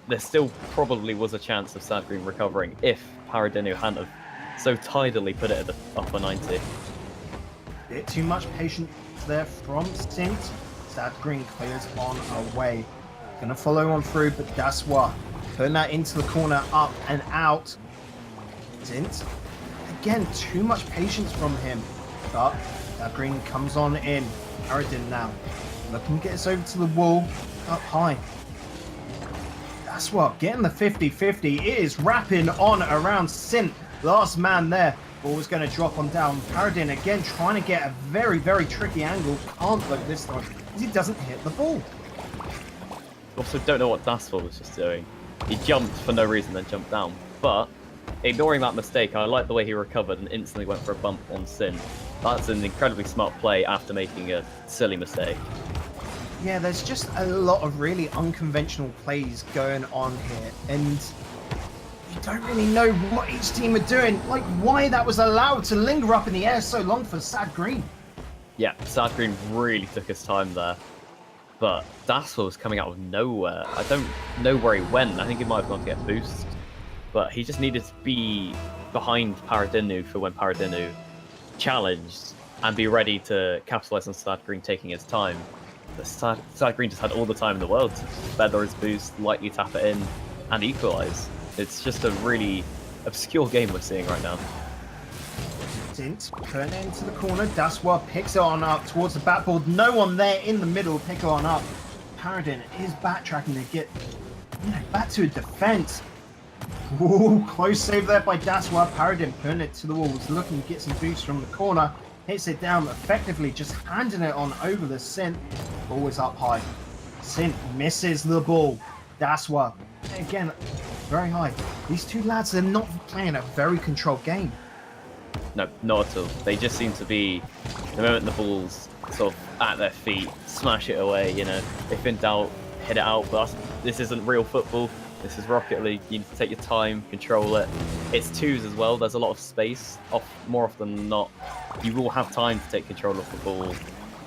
there still probably was a chance of Sad Green recovering if Paradino hadn't have so tidily put it at the upper 90. Bit too much patience there from Sint. Sad Green clears on away. Gonna follow on through, but Daswa putting that into the corner, up and out. Sint, again, too much patience from him. But Sad Green comes on in. Paradin now looking to get us over to the wall, up high. Daswa getting the 50-50. It is wrapping on around Sint. Last man there. Ball was going to drop on down. Paradin again trying to get a very, very tricky angle. Can't look this time because he doesn't hit the ball. Also, don't know what Daswa was just doing. He jumped for no reason, then jumped down. But ignoring that mistake, I like the way he recovered and instantly went for a bump on Sin. That's an incredibly smart play after making a silly mistake. Yeah, there's just a lot of really unconventional plays going on here, and you don't really know what each team are doing, like why that was allowed to linger up in the air so long for Sad Green. Yeah, Sad Green really took his time there, but Daswa was coming out of nowhere. I don't know where he went. I think he might have gone to get boost, but he just needed to be behind Paradinu for when Paradinu challenged and be ready to capitalize on Sad Green taking his time. But Sad Green just had all the time in the world to feather his boost, lightly tap it in, and equalize. It's just a really obscure game we're seeing right now. Sint turn it into the corner. Daswa picks it on up towards the backboard. No one there in the middle. Pick it on up. Paradin is backtracking to get back to a defense. Ooh, close save there by Daswa. Paradin putting it to the walls, looking to get some boost from the corner. Hits it down effectively, just handing it on over the Sint. Ball is up high. Sint misses the ball. Daswa, again, very high. These two lads, they're not playing a very controlled game. No, not at all. They just seem to be, the moment the ball's sort of at their feet, smash it away, If in doubt, hit it out. But this isn't real football. This is Rocket League. You need to take your time, control it. It's twos as well. There's a lot of space. More often than not, you will have time to take control of the ball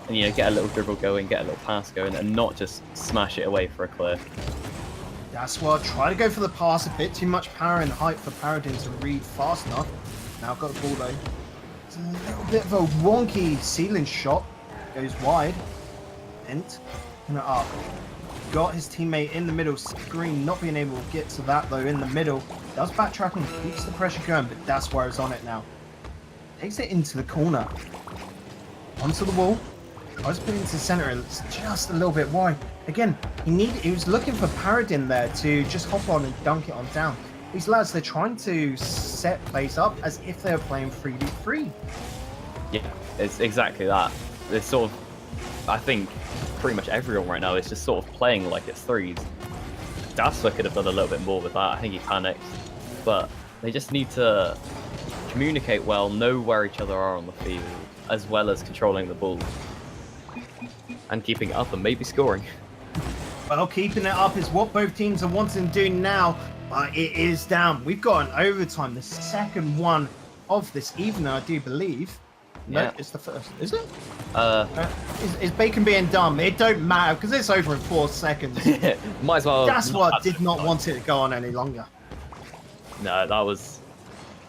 and get a little dribble going, get a little pass going, and not just smash it away for a clear. Daswa try to go for the pass. A bit too much power and height for Paradin to read fast enough. Now got the ball though. It's a little bit of a wonky ceiling shot. Goes wide. Ent. And up. Got his teammate in the middle. Screen not being able to get to that though in the middle. Does backtrack and keeps the pressure going, but Daswa is on it now. Takes it into the corner. Onto the wall. Tries to put it into the center. It's just a little bit wide. Again, he was looking for Paradin there to just hop on and dunk it on down. These lads, they're trying to set plays up as if they were playing 3v3. Yeah, it's exactly that. It's sort of, I think, pretty much everyone right now is just sort of playing like it's threes. Daswa could have done a little bit more with that. I think he panicked. But they just need to communicate well, know where each other are on the field, as well as controlling the ball. And keeping it up and maybe scoring. Well, keeping it up is what both teams are wanting to do now, but it is down. We've got an overtime, the second one of this evening, I do believe. No, Yeah. it's the first. Is it? Uh, Is Bacon being dumb? It don't matter because it's over in 4 seconds. might as well. That's what did not want it to go on any longer. No, that was.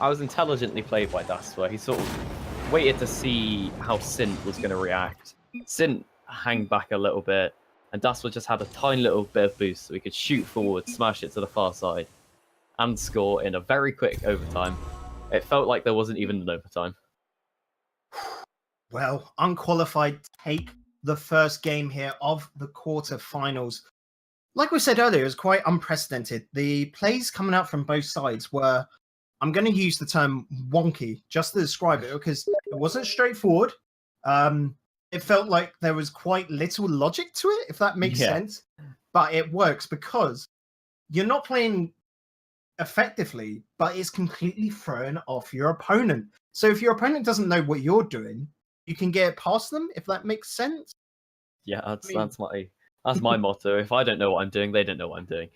I was intelligently played by Daswa. He sort of waited to see how Sint was going to react. Sint hang back a little bit, and Daswa just had a tiny little bit of boost so he could shoot forward, smash it to the far side, and score in a very quick overtime. It felt like there wasn't even an overtime. Well, Unqualified take the first game here of the quarterfinals. Like we said earlier, it was quite unprecedented. The plays coming out from both sides were, I'm going to use the term wonky just to describe it because it wasn't straightforward. It felt like there was quite little logic to it, if that makes sense. But it works because you're not playing effectively, but it's completely thrown off your opponent. So if your opponent doesn't know what you're doing, you can get past them, if that makes sense. Yeah, that's my motto. If I don't know what I'm doing, they don't know what I'm doing.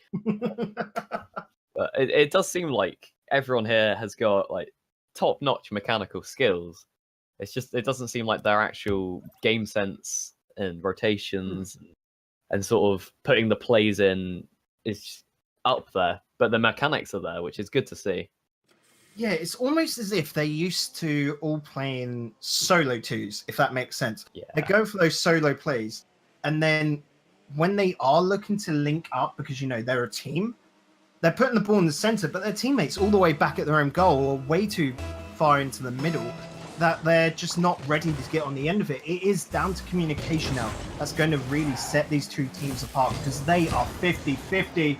But it does seem like everyone here has got like top-notch mechanical skills. It's just it doesn't seem like their actual game sense and rotations and sort of putting the plays in is up there. But the mechanics are there, which is good to see. Yeah, it's almost as if they're used to all playing solo twos, if that makes sense. Yeah. They go for those solo plays, and then when they are looking to link up, because they're a team, they're putting the ball in the center, but their teammates all the way back at their own goal or way too far into the middle that they're just not ready to get on the end of it. It is down to communication now. That's going to really set these two teams apart because they are 50-50.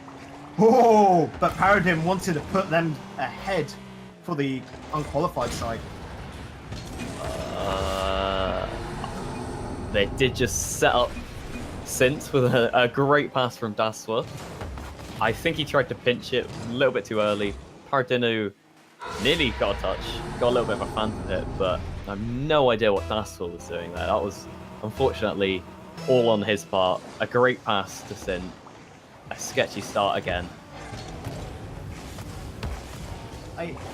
Oh, but Paradigm wanted to put them ahead for the unqualified side. They did just set up Sint with a great pass from Daswa. I think he tried to pinch it a little bit too early. Pardinu nearly got a touch, got a little bit of a phantom hit, but I have no idea what Daswa was doing there. That was unfortunately all on his part. A great pass to Sint. A sketchy start again.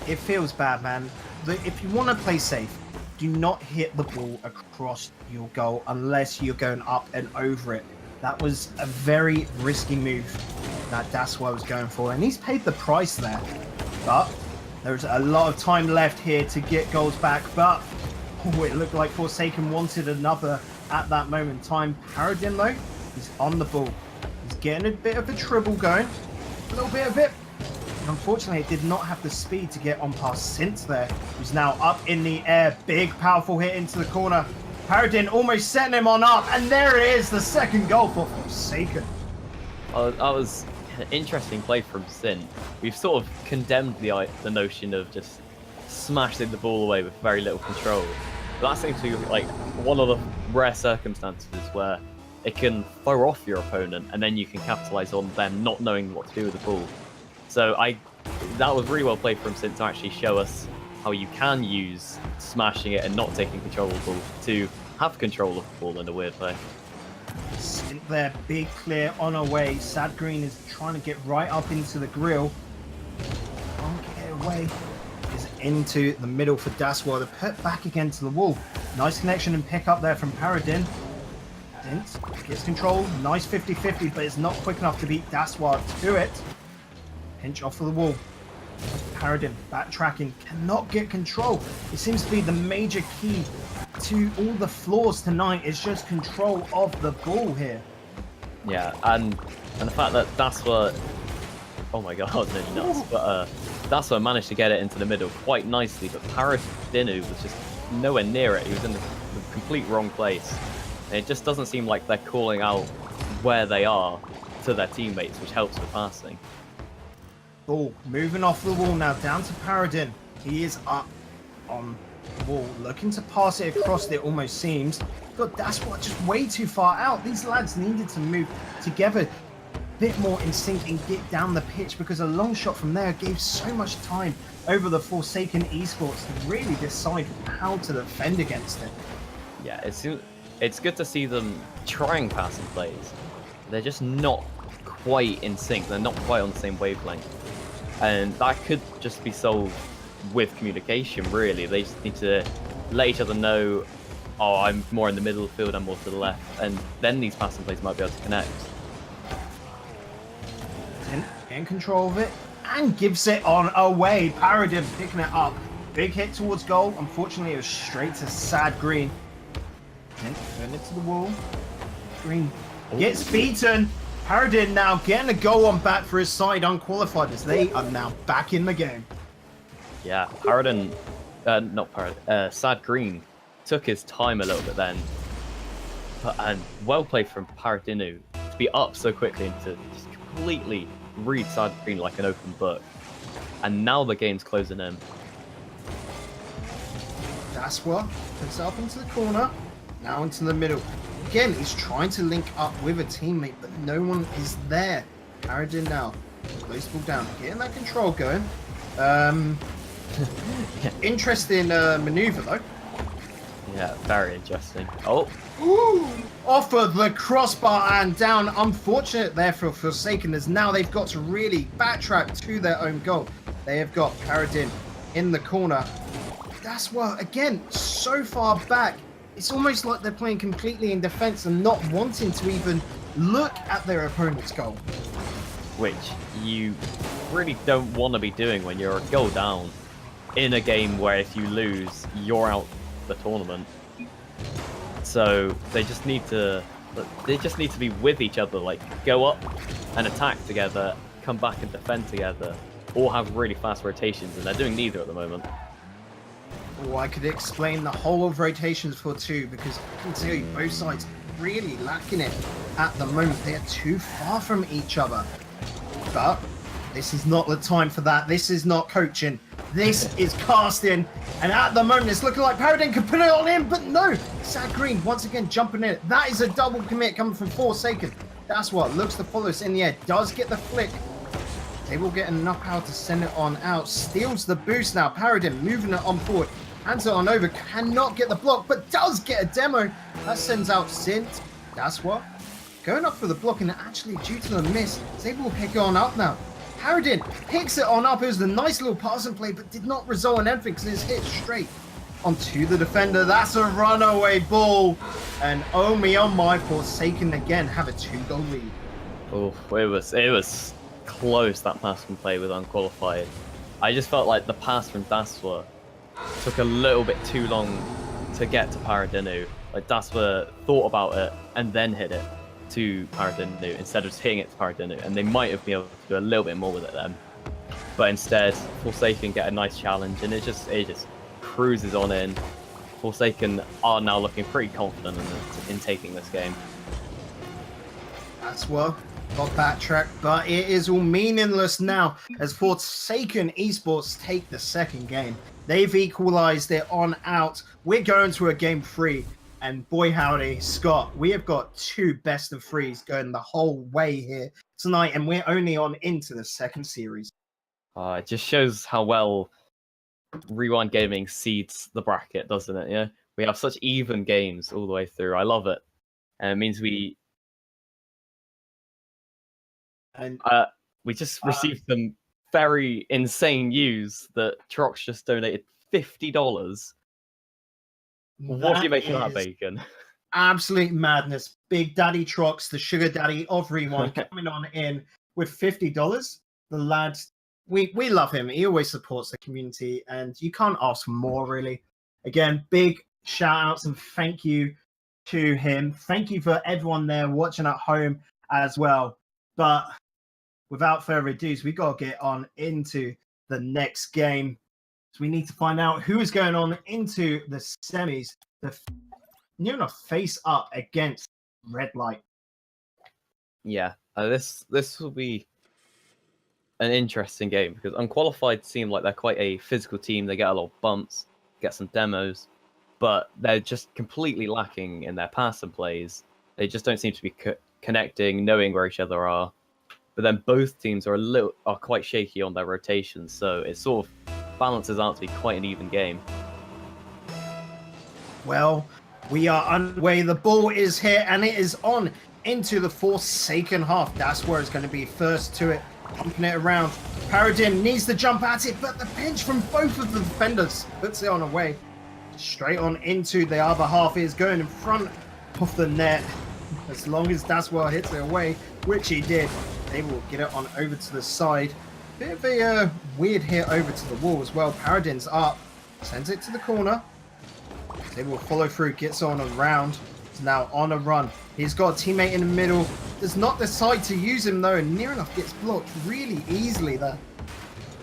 It feels bad, man. If you want to play safe, do not hit the ball across your goal unless you're going up and over it. That was a very risky move that Daswa was going for, and he's paid the price there. But there's a lot of time left here to get goals back, but it looked like Forsaken wanted another at that moment in time. Paradin, though, is on the ball. He's getting a bit of a dribble going, a little bit of it. Unfortunately, it did not have the speed to get on past Sint there, who's now up in the air. Big, powerful hit into the corner. Paradin almost setting him on up, and there it is, the second goal for Forsaken. That was an interesting play from Sint. We've sort of condemned the notion of just smashing the ball away with very little control. But that seems to be like one of the rare circumstances where it can throw off your opponent, and then you can capitalize on them not knowing what to do with the ball. So that was really well played from Sint to actually show us how you can use smashing it and not taking control of the ball to have control of the ball in a weird way. Sint there, big clear on our way. Sad Green is trying to get right up into the grill. Can't get away. Is into the middle for Daswa to put back against the wall. Nice connection and pick up there from Paradin. Sint gets control. Nice 50-50, but it's not quick enough to beat Daswa to it. Pinch off of the wall. Paradin backtracking, cannot get control. It seems to be the major key to all the flaws tonight is just control of the ball here. Yeah, and the fact that Daswa, oh my god, I was nearly nuts, but Daswa managed to get it into the middle quite nicely, but Paradinu was just nowhere near it. He was in the complete wrong place. And it just doesn't seem like they're calling out where they are to their teammates, which helps with passing. Ball moving off the wall now, down to Paradin. He is up on the wall, looking to pass it across, it almost seems. But that's what, just way too far out. These lads needed to move together a bit more in sync and get down the pitch, because a long shot from there gave so much time over the Forsaken esports to really decide how to defend against it. Yeah, it's good to see them trying passing plays. they're just not quite in sync. They're not quite on the same wavelength. And that could just be solved with communication, really. They just need to let each other know, oh, I'm more in the middle of the field, I'm more to the left. And then these passing plays might be able to connect. In control of it and gives it on away. Paradin picking it up. Big hit towards goal. Unfortunately, it was straight to Sad Green. Then going into the wall. Green gets beaten. Paradin now getting a goal on back for his side, unqualified, as they are now back in the game. Yeah, Paradin, not Paradin, Sad Green took his time a little bit then. And well played from Paradinu to be up so quickly and to just completely read Sad Green like an open book. And now the game's closing in. That's what puts it up into the corner, now into the middle. Again, he's trying to link up with a teammate, but no one is there. Paradin now, close ball down, getting that control going. Interesting maneuver though. Yeah, very interesting. Oh, ooh, off of the crossbar and down. Unfortunate there for Forsaken, as now they've got to really backtrack to their own goal. They have got Paradin in the corner. That's what, again, so far back. It's almost like they're playing completely in defense and not wanting to even look at their opponent's goal. Which you really don't want to be doing when you're a goal down in a game where if you lose, you're out the tournament. So they just need to be with each other, like go up and attack together, come back and defend together, or have really fast rotations, and they're doing neither at the moment. Oh, I could explain the whole of rotations for two, because I can tell you both sides really lacking it at the moment. They are too far from each other. But this is not the time for that. This is not coaching. This is casting. And at the moment, it's looking like Paradin could put it on in, but no. Sad Green once again jumping in. That is a double commit coming from Forsaken. That's what looks to follow us in the air. Does get the flick. They will get enough power to send it on out. Steals the boost now. Paradin moving it on forward. Hands it on over. Cannot get the block, but does get a demo. That sends out Sint. That's what. Going up for the block, and actually, due to the miss, is able to pick it on up now. Paradin picks it on up. It was a nice little passing play, but did not result in anything because it's hit straight onto the defender. That's a runaway ball. And oh me, oh my, Forsaken again have a 2-goal lead. Oh, it was close, that passing play with unqualified. I just felt like the pass from Daswa took a little bit too long to get to Paradinu. Like Daswa thought about it and then hit it to Paradinu instead of just hitting it to Paradinu, and they might have been able to do a little bit more with it then. But instead, Forsaken get a nice challenge, and it just cruises on in. Forsaken are now looking pretty confident in taking this game. That's well. Got backtrack, but it is all meaningless now as Forsaken Esports take the second game. They've equalized it on out. We're going to a game 3. And boy howdy, Scott, we have got 2 best of 3s going the whole way here tonight, and we're only on into the second series. It just shows how well Rewind Gaming seeds the bracket, doesn't it? Yeah, we have such even games all the way through. I love it, and it means we just received some very insane news that Trox just donated $50. What do you make of that, Bacon? Absolute madness. Big Daddy Trox, the sugar daddy of Rewind, coming on in with $50. The lad, we love him. He always supports the community, and you can't ask for more, really. Again, big shout outs and thank you to him. Thank you for everyone there watching at home as well. But without further ado, we got to get on into the next game. So we need to find out who is going on into the semis. Near enough face up against Red Light. Yeah, this will be an interesting game because Unqualified seem like they're quite a physical team. They get a lot of bumps, get some demos, but they're just completely lacking in their pass and plays. They just don't seem to be connecting, knowing where each other are. But then both teams are quite shaky on their rotations, so it sort of balances out to be quite an even game. Well, we are underway. The ball is here and it is on into the Forsaken half. That's where it's going to be first to it. Pumping it around. Paradin needs to jump at it, but the pinch from both of the defenders puts it on away. Straight on into the other half is going in front of the net. As long as Daswa hits it away, which he did, they will get it on over to the side. Bit of a weird hit over to the wall as well. Paradin's up, sends it to the corner. They will follow through, gets on around. He's now on a run. He's got a teammate in the middle. Does not decide to use him though, and near enough gets blocked really easily there.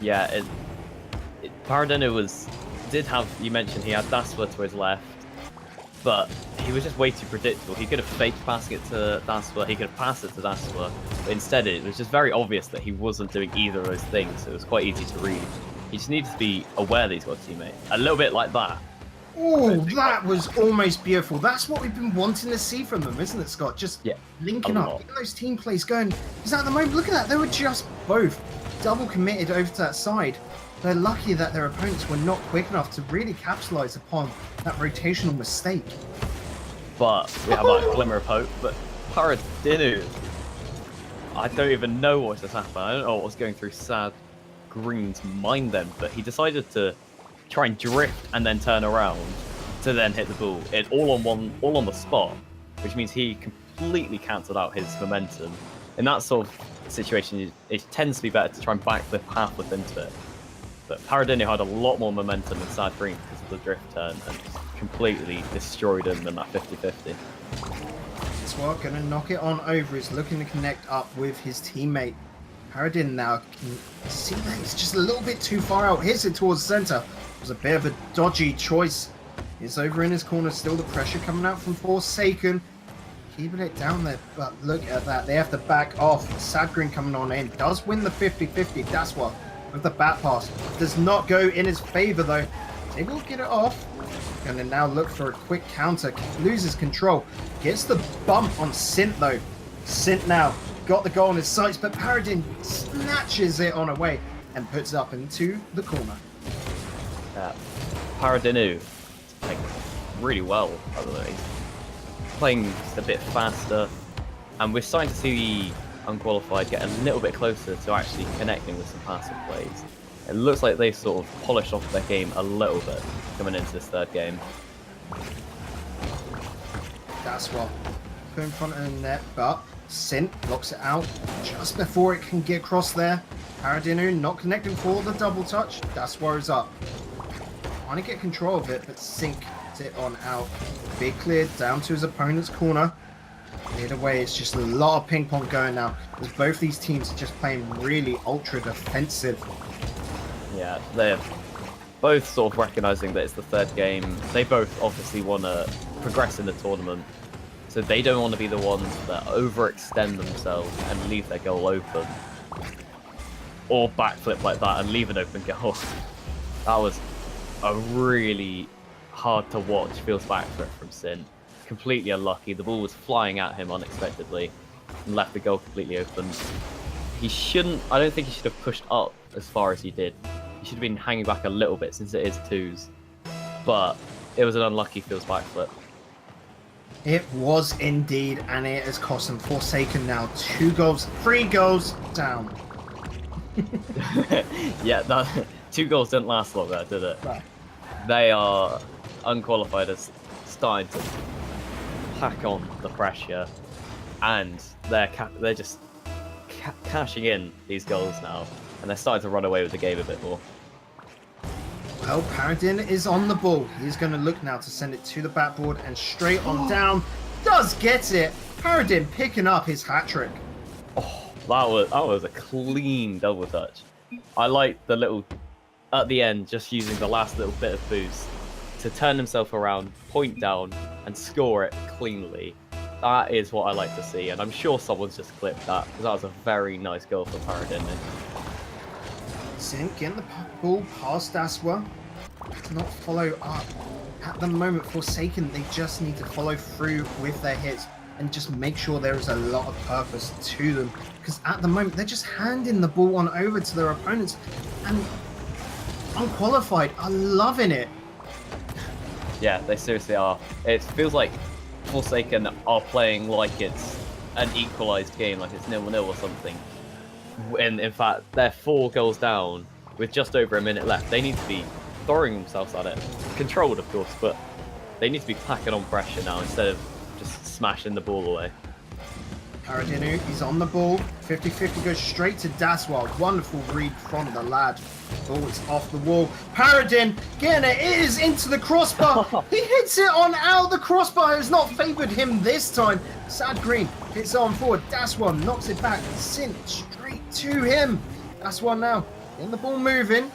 Yeah, Paradino did have, you mentioned he had Daswa to his left, but he was just way too predictable. He could have faked passing it to Daswa, he could have passed it to Daswa, but instead it was just very obvious that he wasn't doing either of those things, so it was quite easy to read. He just needs to be aware that he's got a teammate. A little bit like that. Oh, that was almost beautiful. That's what we've been wanting to see from them, isn't it, Scott? Just linking up, getting those team plays going. Because at the moment, look at that, they were just both double committed over to that side. They're lucky that their opponents were not quick enough to really capitalize upon that rotational mistake. But we have a glimmer of hope. But Paradinu, I don't even know what just happened. I don't know what was going through Sad Green's mind then, but he decided to try and drift and then turn around to then hit the ball. It all on the spot, which means he completely cancelled out his momentum. In that sort of situation, it tends to be better to try and backflip half-flip into it. But Paradino had a lot more momentum than Sad Green because of the drift turn and completely destroyed him in that 50-50. Swart going to knock it on over. He's looking to connect up with his teammate. Paradin now can see that he's just a little bit too far out. Hits it towards center. It was a bit of a dodgy choice. He's over in his corner. Still the pressure coming out from Forsaken. Keeping it down there. But look at that. They have to back off. Sad Green coming on in. Does win the 50-50. That's what. With the bat pass. Does not go in his favor though. They will get it off. Gonna now look for a quick counter. Loses control. Gets the bump on Sint though. Sint now got the goal in his sights, but Paradin snatches it on away and puts it up into the corner. Paradinu is playing really well, by the way. He's playing just a bit faster, and we're starting to see the unqualified get a little bit closer to actually connecting with some passing plays. It looks like they sort of polished off their game a little bit coming into this third game. That's what put in front of the net, but Sint blocks it out just before it can get across there. Paradinu not connecting for the double touch. That's where it's up. Trying to get control of it, but Sint gets it on out. Big clear down to his opponent's corner. Cleared away. It's just a lot of ping pong going now, because both these teams are just playing really ultra defensive. Yeah, they're both sort of recognizing that it's the third game. They both obviously want to progress in the tournament, so they don't want to be the ones that overextend themselves and leave their goal open, or backflip like that and leave an open goal. That was a really hard to watch feels backflip from Sin. Completely unlucky. The ball was flying at him unexpectedly and left the goal completely open. I don't think he should have pushed up as far as he did. He should have been hanging back a little bit since it is twos. But it was an unlucky feels backflip. It was indeed, and it has cost them Forsaken now 3 goals down. Yeah, 2 goals didn't last long there, did it? Right. They are unqualified as starting to pack on the pressure, and they're just cashing in these goals now, and they're starting to run away with the game a bit more. Well, Paradin is on the ball. He's going to look now to send it to the backboard and straight on down. Does get it. Paradin picking up his hat-trick. Oh, that was a clean double touch. I like the little, at the end, just using the last little bit of boost to turn himself around, point down, and score it cleanly. That is what I like to see, and I'm sure someone's just clipped that, because that was a very nice goal for Paradin. Sint getting the ball past Daswa. To not follow up. At the moment, Forsaken, they just need to follow through with their hits and just make sure there is a lot of purpose to them. Because at the moment, they're just handing the ball on over to their opponents, and unqualified are loving it. Yeah, they seriously are. It feels like Forsaken are playing like it's an equalised game, like it's 0-0 or something. And in fact, they're 4 goals down with just over a minute left. They need to be throwing themselves at it, controlled of course, but they need to be packing on pressure now instead of just smashing the ball away. Paradinu, he's on the ball. 50-50 goes straight to Daswell. Wonderful read from the lad. Ball is off the wall. Paradin getting it. It is into the crossbar. He hits it on out the crossbar. It has not favoured him this time. Sad Green hits on forward. Daswell knocks it back. Sent straight to him. Daswell now getting the ball moving.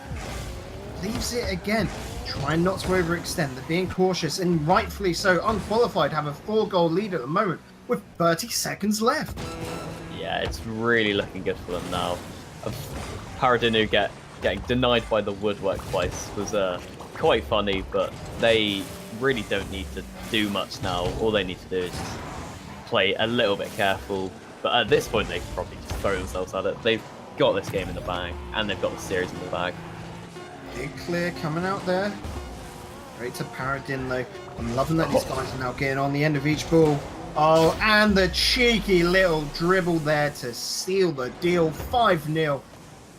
Leaves it again. Trying not to overextend. They're being cautious and rightfully so. Unqualified have a 4-goal lead at the moment with 30 seconds left. Yeah, it's really looking good for them now. Paradinu getting denied by the woodwork twice was quite funny, but they really don't need to do much now. All they need to do is just play a little bit careful. But at this point, they can probably just throw themselves at it. They've got this game in the bag, and they've got the series in the bag. Big clear coming out there. Straight to Paradin though. I'm loving that these guys are now getting on the end of each ball. Oh, and the cheeky little dribble there to seal the deal. 5-0.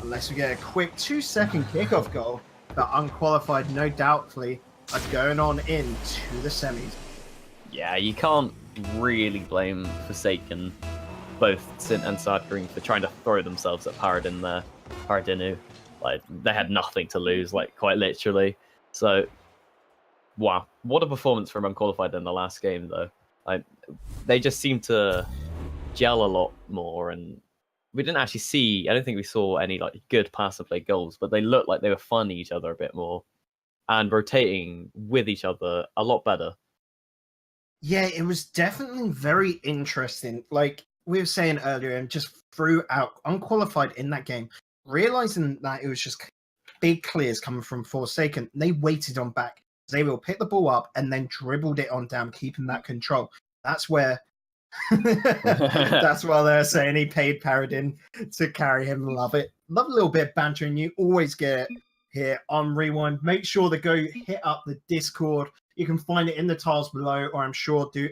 Unless we get a quick 2-second kickoff goal. But unqualified, no doubtfully, are going on into the semis. Yeah, you can't really blame Forsaken, both Sint and Sad Green, for trying to throw themselves at Paradinu. Like, they had nothing to lose, like, quite literally. So, wow. What a performance from Unqualified in the last game, though. They just seem to gel a lot more, and we didn't actually see, I don't think we saw any, like, good pass-and-play goals, but they looked like they were finding each other a bit more and rotating with each other a lot better. Yeah, it was definitely very interesting. Like we were saying earlier, and just throughout, Unqualified in that game, realizing that it was just big clears coming from Forsaken, they waited on back. They will pick the ball up and then dribbled it on down, keeping that control. That's where that's why they're saying he paid Paradin to carry him. Love it. Love a little bit of banter, and you always get it here on Rewind. Make sure to go hit up the Discord. You can find it in the tiles below, or I'm sure do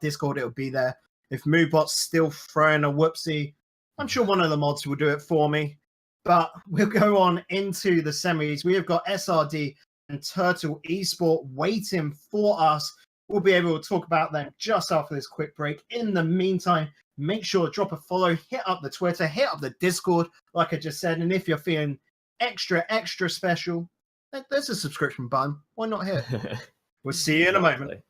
!Discord, it'll be there. If Moobot's still throwing a whoopsie, I'm sure one of the mods will do it for me. But we'll go on into the semis. We have got SRD and Turtle Esport waiting for us. We'll be able to talk about them just after this quick break. In the meantime, make sure to drop a follow, hit up the Twitter, hit up the Discord, like I just said. And if you're feeling extra special, there's a subscription button. Why not hit? We'll see you in a moment.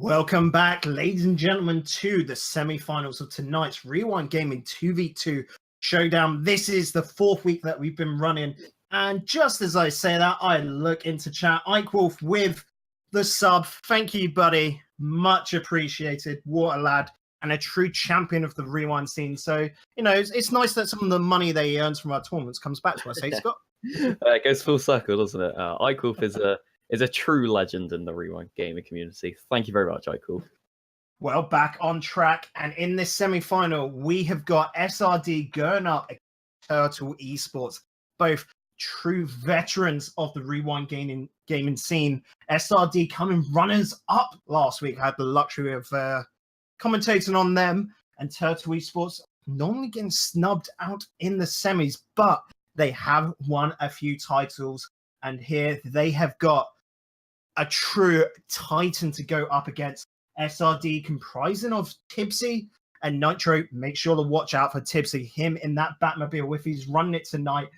Welcome back, ladies and gentlemen, to the semi-finals of tonight's Rewind Gaming 2v2 Showdown. This is the fourth week that we've been running, and just as I say that, I look into chat. Ike Wolf with the sub. Thank you, buddy. Much appreciated. What a lad, and a true champion of the Rewind scene. So, you know, it's nice that some of the money that he earns from our tournaments comes back to us. Hey, Scott? It goes full circle, doesn't it? Ike Wolf is a true legend in the Rewind gaming community. Thank you very much, Ike Wolf. Well, back on track, and in this semi-final, we have got SRD going up against Turtle Esports, both true veterans of the Rewind gaming scene. SRD coming runners up last week. I had the luxury of commentating on them, and Turtle Esports normally getting snubbed out in the semis, but they have won a few titles, and here they have got a true titan to go up against. SRD comprising of Tipsy and Nitro. Make sure to watch out for Tipsy. Him in that Batmobile, if he's running it tonight,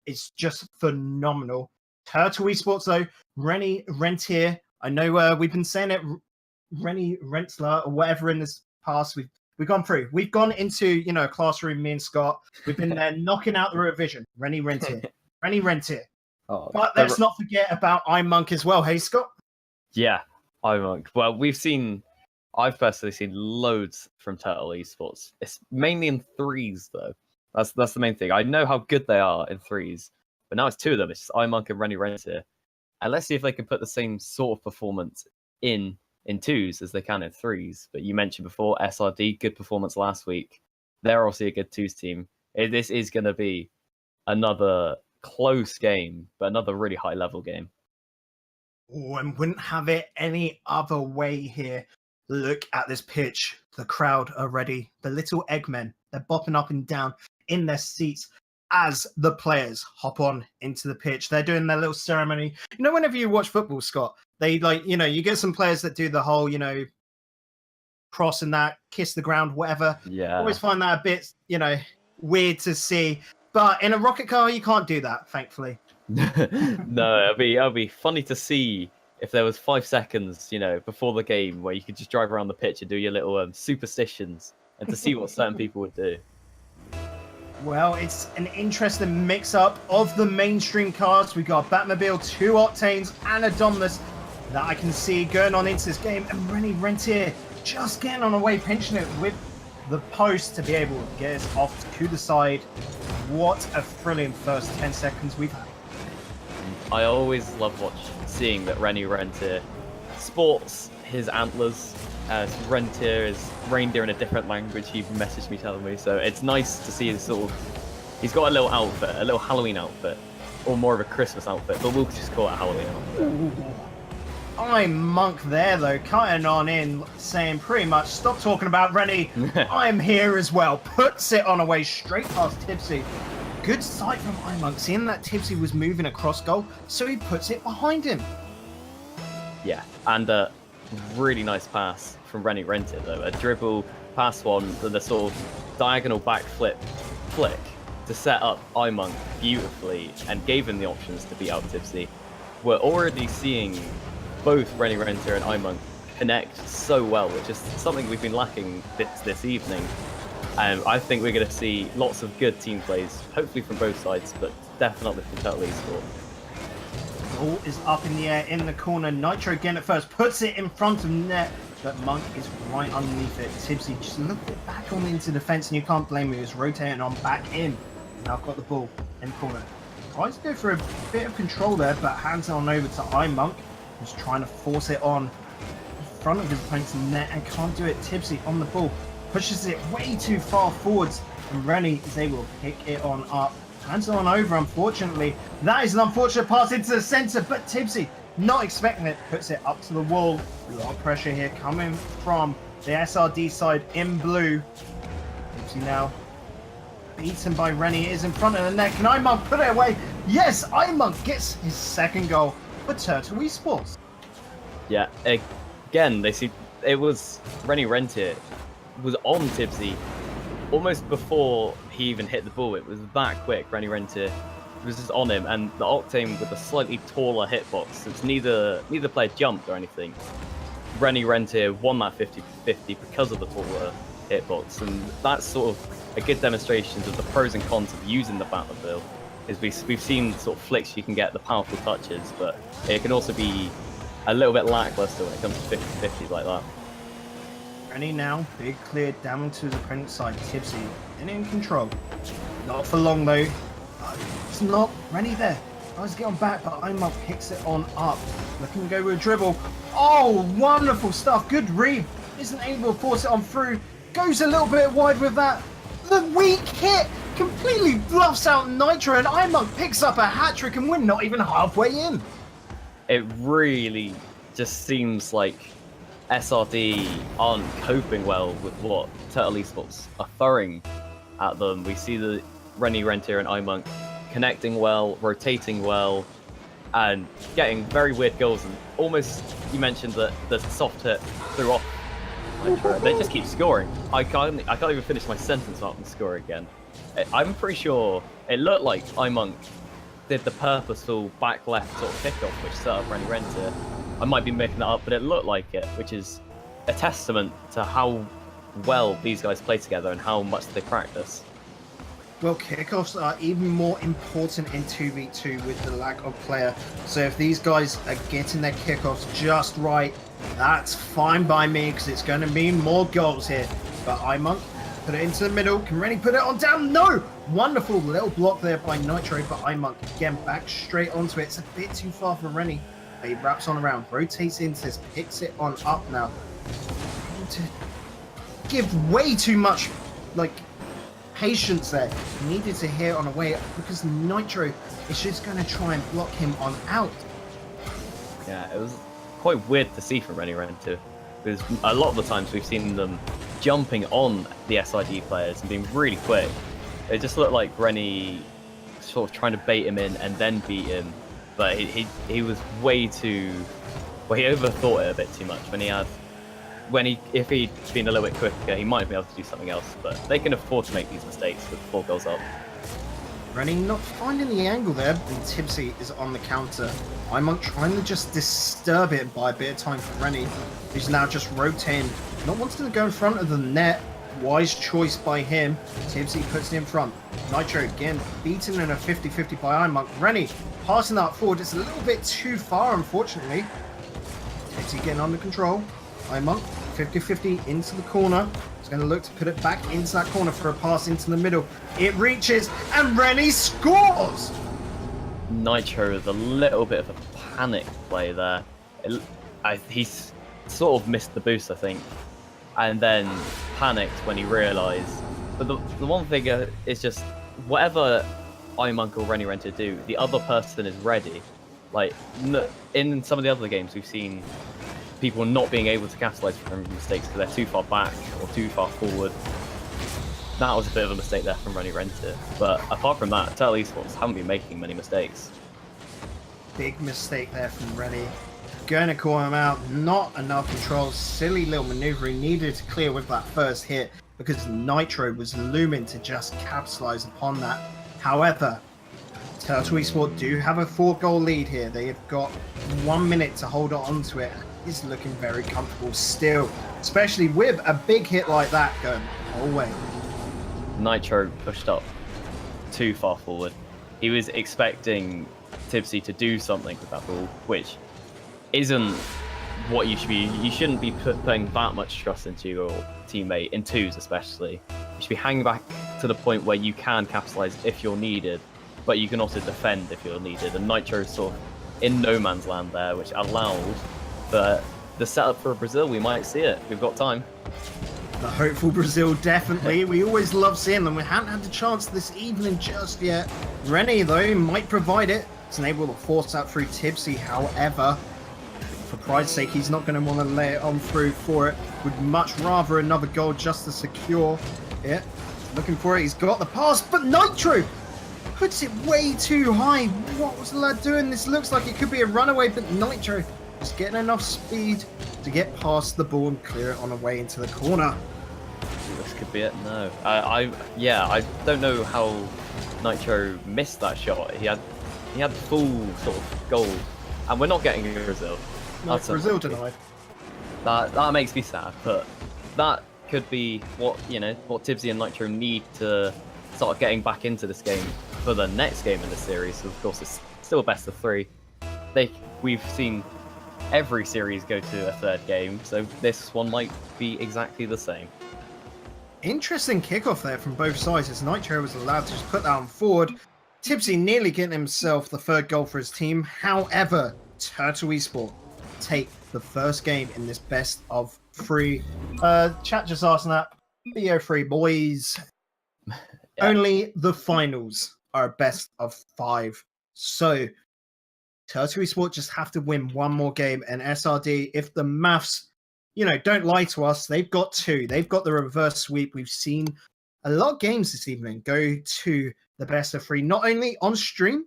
it's just phenomenal. Turtle Esports, though, Rennie Rentier. I know we've been saying it, Rennie Rentler or whatever in this past. We've gone through. We've gone into, you know, a classroom, me and Scott. We've been there knocking out the revision. Rennie Rentier. Rennie Rentier. Oh, but let's not forget about iMonk as well. Hey, Scott? Yeah, iMonk. Well, I've personally seen loads from Turtle Esports. It's mainly in threes, though. That's the main thing. I know how good they are in threes, but now it's two of them. It's just iMonk and Rennie Rentier. And let's see if they can put the same sort of performance in twos as they can in threes. But you mentioned before, SRD, good performance last week. They're obviously a good twos team. This is going to be another close game, but another really high level game. Oh, and wouldn't have it any other way here. Look at this pitch. The crowd are ready. The little Eggmen, they're bopping up and down in their seats as the players hop on into the pitch. They're doing their little ceremony. You know, whenever you watch football, Scott, they you get some players that do the whole, cross and that, kiss the ground, whatever. Yeah. I always find that a bit, weird to see. But in a rocket car, you can't do that, thankfully. No, it'll be funny to see if there was 5 seconds, before the game where you could just drive around the pitch and do your little superstitions, and to see what certain people would do. Well, it's an interesting mix-up of the mainstream cars. We got Batmobile, 2 Octanes, and a Dominus that I can see going on into this game. And Rennie Rentier just getting on the way, pinching it with the post to be able to get us off to the side. What a thrilling first 10 seconds we've had. I always love seeing that Rennie Rentier sports his antlers. Rentier is reindeer in a different language. He messaged me telling me, so it's nice to see he's got a little outfit, a little Halloween outfit, or more of a Christmas outfit, but we'll just call it a Halloween outfit. iMonk there though, cutting on in, saying pretty much, stop talking about Rennie, I'm here as well. Puts it on away straight past Tipsy. Good sight from iMonk, seeing that Tipsy was moving across goal, so he puts it behind him. Yeah, and a really nice pass from Rennie Rentier though. A dribble, pass one, and a sort of diagonal back flick to set up iMonk beautifully and gave him the options to beat out Tipsy. We're already seeing both Rennie Rentier and iMonk connect so well, which is something we've been lacking this evening. I think we're going to see lots of good team plays, hopefully from both sides, but definitely from Turtle Esports. Ball is up in the air in the corner. Nitro getting it first, puts it in front of net, but Monk is right underneath it. Tipsy just looked it back on into defense, and you can't blame him. He was rotating on back in. Now got the ball in the corner. Tries to go for a bit of control there, but hands on over to iMonk, who's trying to force it on in front of his opponent's net and can't do it. Tipsy on the ball, pushes it way too far forwards, and Rennie is able to pick it on up. Hands on over, unfortunately. That is an unfortunate pass into the centre, but Tipsy, not expecting it, puts it up to the wall. A lot of pressure here coming from the SRD side in blue. Tipsy now beaten by Rennie, is in front of the net. Can iMonk put it away? Yes, iMonk gets his second goal for Turtle Esports. Yeah, again, they see it was Rennie Rentier was on Tipsy almost before he even hit the ball. It was that quick. Rennie Rentier was just on him, and the Octane with a slightly taller hitbox, since neither player jumped or anything, Rennie Rentier won that 50-50 because of the taller hitbox, and that's sort of a good demonstration of the pros and cons of using the Battlefield. Is we've seen sort of flicks you can get the powerful touches, but it can also be a little bit lackluster when it comes to 50-50s like that. Rennie now, big clear down to the opponent's side. Tipsy in control. Not for long though. It's not Rennie there. Tries to get on back, but Imar picks it on up. Looking to go with a dribble. Oh, wonderful stuff. Good read. Isn't able to force it on through. Goes a little bit wide with that. The weak hit completely bluffs out Nitro, and Imar picks up a hat trick, and we're not even halfway in. It really just seems like SRD aren't coping well with what Turtle Esports are throwing at them. We see the Rennie Rentier and iMonk connecting well, rotating well, and getting very weird goals. And almost, you mentioned that the soft hit threw off Nitro. They just keep scoring. I can't even finish my sentence without them score again. I'm pretty sure it looked like iMonk did the purposeful back left sort of kickoff, which set up Rennie Rentier. I might be making that up, but it looked like it, which is a testament to how well these guys play together and how much they practice. Well, kickoffs are even more important in 2v2 with the lack of player. So if these guys are getting their kickoffs just right, that's fine by me, because it's going to mean more goals here. But iMonk, put it into the middle. Can Rennie put it on down? No! Wonderful little block there by Nitro, but iMonk again back straight onto it. It's a bit too far for Rennie. He wraps on around, rotates into this, picks it on up now. To give way too much, like, patience there. He needed to hit on a way because Nitro is just going to try and block him on out. Yeah, it was quite weird to see from Rennie Rentier, because a lot of the times we've seen them jumping on the SID players and being really quick. It just looked like Rennie sort of trying to bait him in and then beat him. But he was way too... Well, he overthought it a bit too much. If he'd been a little bit quicker, he might have been able to do something else. But they can afford to make these mistakes with 4 goals up. Rennie not finding the angle there, and Tipsy is on the counter. iMonk trying to just disturb it by a bit of time for Rennie, who's now just rotating. Not wanting to go in front of the net. Wise choice by him. Tipsy puts it in front. Nitro again beaten in a 50-50 by iMonk. Rennie passing that forward. It's a little bit too far, unfortunately. Tipsy getting under control. iMonk 50-50 into the corner. He's going to look to put it back into that corner for a pass into the middle. It reaches, and Rennie scores! Nitro with a little bit of a panic play there. He's sort of missed the boost, I think, and then panicked when he realised. But the one thing is just, whatever iMonk or Rennie Rentier do, the other person is ready. Like, in some of the other games, we've seen people not being able to capitalise from mistakes because they're too far back or too far forward. That was a bit of a mistake there from Rennie Rentier. But apart from that, Turtle Esports haven't been making many mistakes. Big mistake there from Rennie. Going to call him out. Not enough control. Silly little manoeuvre he needed to clear with that first hit because Nitro was looming to just capitalise upon that. However, Turtle Esports do have a 4-goal lead here. They have got 1 minute to hold on to it. It's looking very comfortable still, especially with a big hit like that going all the way. Nitro pushed up too far forward. He was expecting Tipsy to do something with that ball, which isn't what you should be. You shouldn't be putting that much trust into your teammate, in twos especially. You should be hanging back to the point where you can capitalise if you're needed, but you can also defend if you're needed. And Nitro's sort of in no man's land there, which allowed the setup for Brazil. We might see it. We've got time. The hopeful Brazil, definitely. We always love seeing them. We haven't had the chance this evening just yet. Rennie, though, might provide it. He's able to force that through Tipsy. However, for pride's sake, he's not going to want to lay it on through for it. Would much rather another goal just to secure it. Looking for it. He's got the pass, but Nitro puts it way too high. What was the lad doing? This looks like it could be a runaway, but Nitro is getting enough speed to get past the ball and clear it on the way into the corner. This could be it. No, I don't know how Nitro missed that shot. He had full sort of goal, and we're not getting Brazil. No, Brazil denied. That makes me sad, but that could be what what Tibbsy and Nitro need to start getting back into this game for the next game in the series. So of course, it's still a best of 3. We've seen every series go to a 3rd game, so this one might be exactly the same. Interesting kickoff there from both sides as Nitro was allowed to just put that on forward. Tibbsy nearly getting himself the 3rd goal for his team. However, Turtle Esport take the first game in this best of 3. Chat just asked that. BO3 boys. Yeah. Only the finals are best of 5. So Turtle Esport just have to win one more game, and SRD, if the maths, don't lie to us, they've got 2. They've got the reverse sweep. We've seen a lot of games this evening go to the best of 3, not only on stream,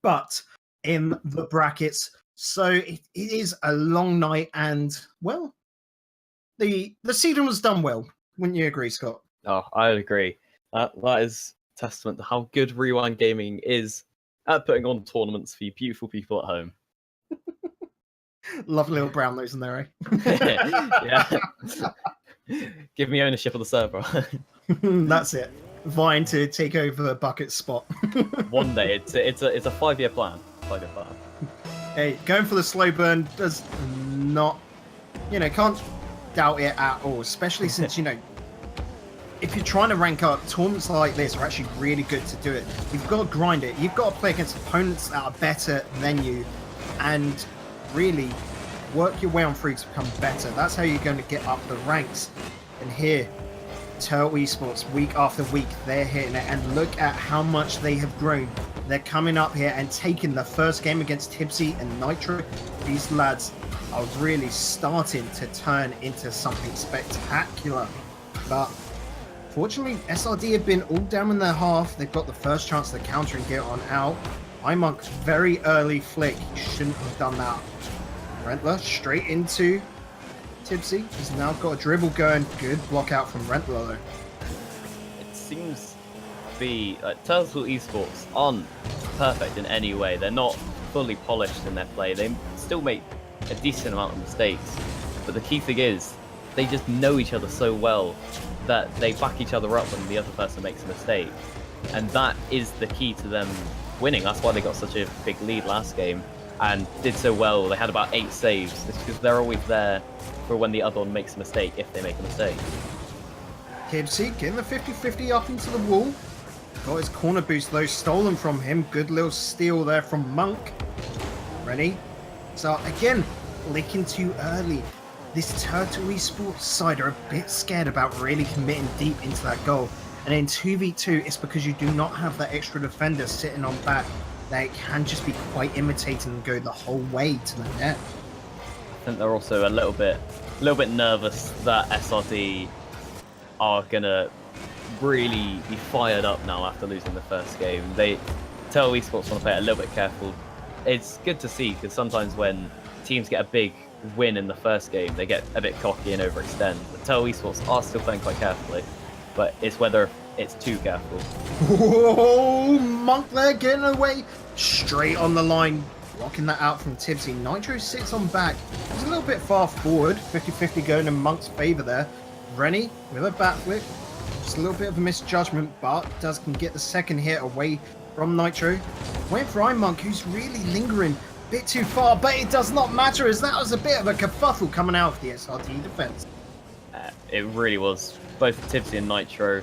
but in the brackets. So it is a long night, and, well, the seeding was done well. Wouldn't you agree, Scott? Oh, I would agree. That is testament to how good Rewind Gaming is at putting on tournaments for you beautiful people at home. Love little Brownlows in there, eh? Yeah. Give me ownership of the server. That's it. Vying to take over Bucket's spot. One day. It's a 5-year plan. 5-year plan. Hey, going for the slow burn does not, can't doubt it at all. Especially since, if you're trying to rank up, tournaments like this are actually really good to do it. You've got to grind it. You've got to play against opponents that are better than you, and really work your way on through to become better. That's how you're going to get up the ranks. And here, Turtle Esports, week after week, they're hitting it. And look at how much they have grown. They're coming up here and taking the first game against Tibbsy and Nitro. These lads are really starting to turn into something spectacular. But fortunately, SRD have been all down in their half. They've got the first chance to counter and get on out. iMonk's very early flick. He shouldn't have done that. Rentler straight into Tibbsy. He's now got a dribble going. Good block out from Rentler, though. It seems to be Turtle Esports aren't perfect in any way. They're not fully polished in their play. They still make a decent amount of mistakes. But the key thing is, they just know each other so well that they back each other up when the other person makes a mistake. And that is the key to them winning. That's why they got such a big lead last game and did so well. They had about 8 saves. It's because they're always there for when the other one makes a mistake, if they make a mistake. Tibbsy getting the 50-50 up into the wall. Got his corner boost though stolen from him. Good little steal there from Monk. Ready? So again, licking too early. This Turtle Esports side are a bit scared about really committing deep into that goal. And in 2v2, it's because you do not have that extra defender sitting on back. They can just be quite imitating and go the whole way to the net. I think they're also a little bit nervous that SRD are gonna really be fired up now after losing the first game. Turtle Esports want to play it a little bit careful. It's good to see because sometimes when teams get a big win in the first game, they get a bit cocky and overextend. But Turtle Esports are still playing quite carefully, but it's whether it's too careful. Whoa, Monk there getting away straight on the line, blocking that out from Tibbsy. Nitro sits on back. He's a little bit far forward. 50-50 going in Monk's favour there. Rennie with a backflip. Just a little bit of a misjudgment, but can get the second hit away from Nitro. Went for iMonk, who's really lingering a bit too far, but it does not matter as that was a bit of a kerfuffle coming out of the SRT defense. It really was. Both Tibbsy and Nitro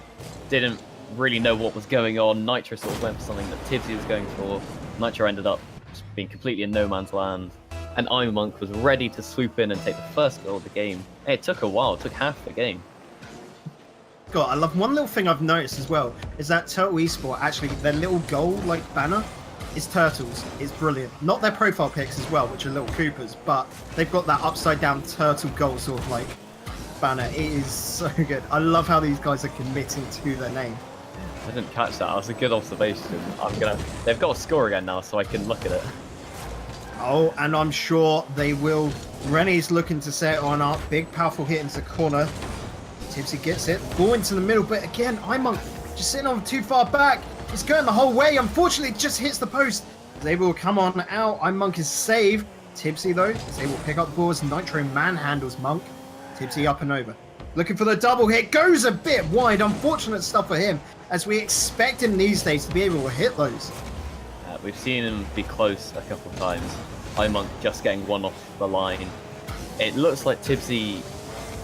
didn't really know what was going on. Nitro sort of went for something that Tibbsy was going for. Nitro ended up just being completely in no man's land. And iMonk was ready to swoop in and take the first goal of the game. It took a while. It took half the game. God, I love one little thing I've noticed as well is that Turtle Esport, actually, their little goal-like banner is turtles. It's brilliant. Not their profile pics as well, which are little Coopers, but they've got that upside-down turtle goal sort of like banner. It is so good. I love how these guys are committing to their name. I didn't catch that. That was a good observation. They've got a score again now, so I can look at it. Oh, and I'm sure they will. Rennie's looking to set it on up. Big, powerful hit into the corner. Tibbsy gets it. Ball into the middle, but again, iMonk just sitting on too far back. It's going the whole way. Unfortunately, it just hits the post. He's able to come on out. iMonk is saved. Tipsy, though, is able to pick up the balls. Nitro manhandles Monk. Tipsy up and over. Looking for the double hit. Goes a bit wide. Unfortunate stuff for him, as we expect him these days to be able to hit those. We've seen him be close a couple of times. Monk just getting one off the line. It looks like Tipsy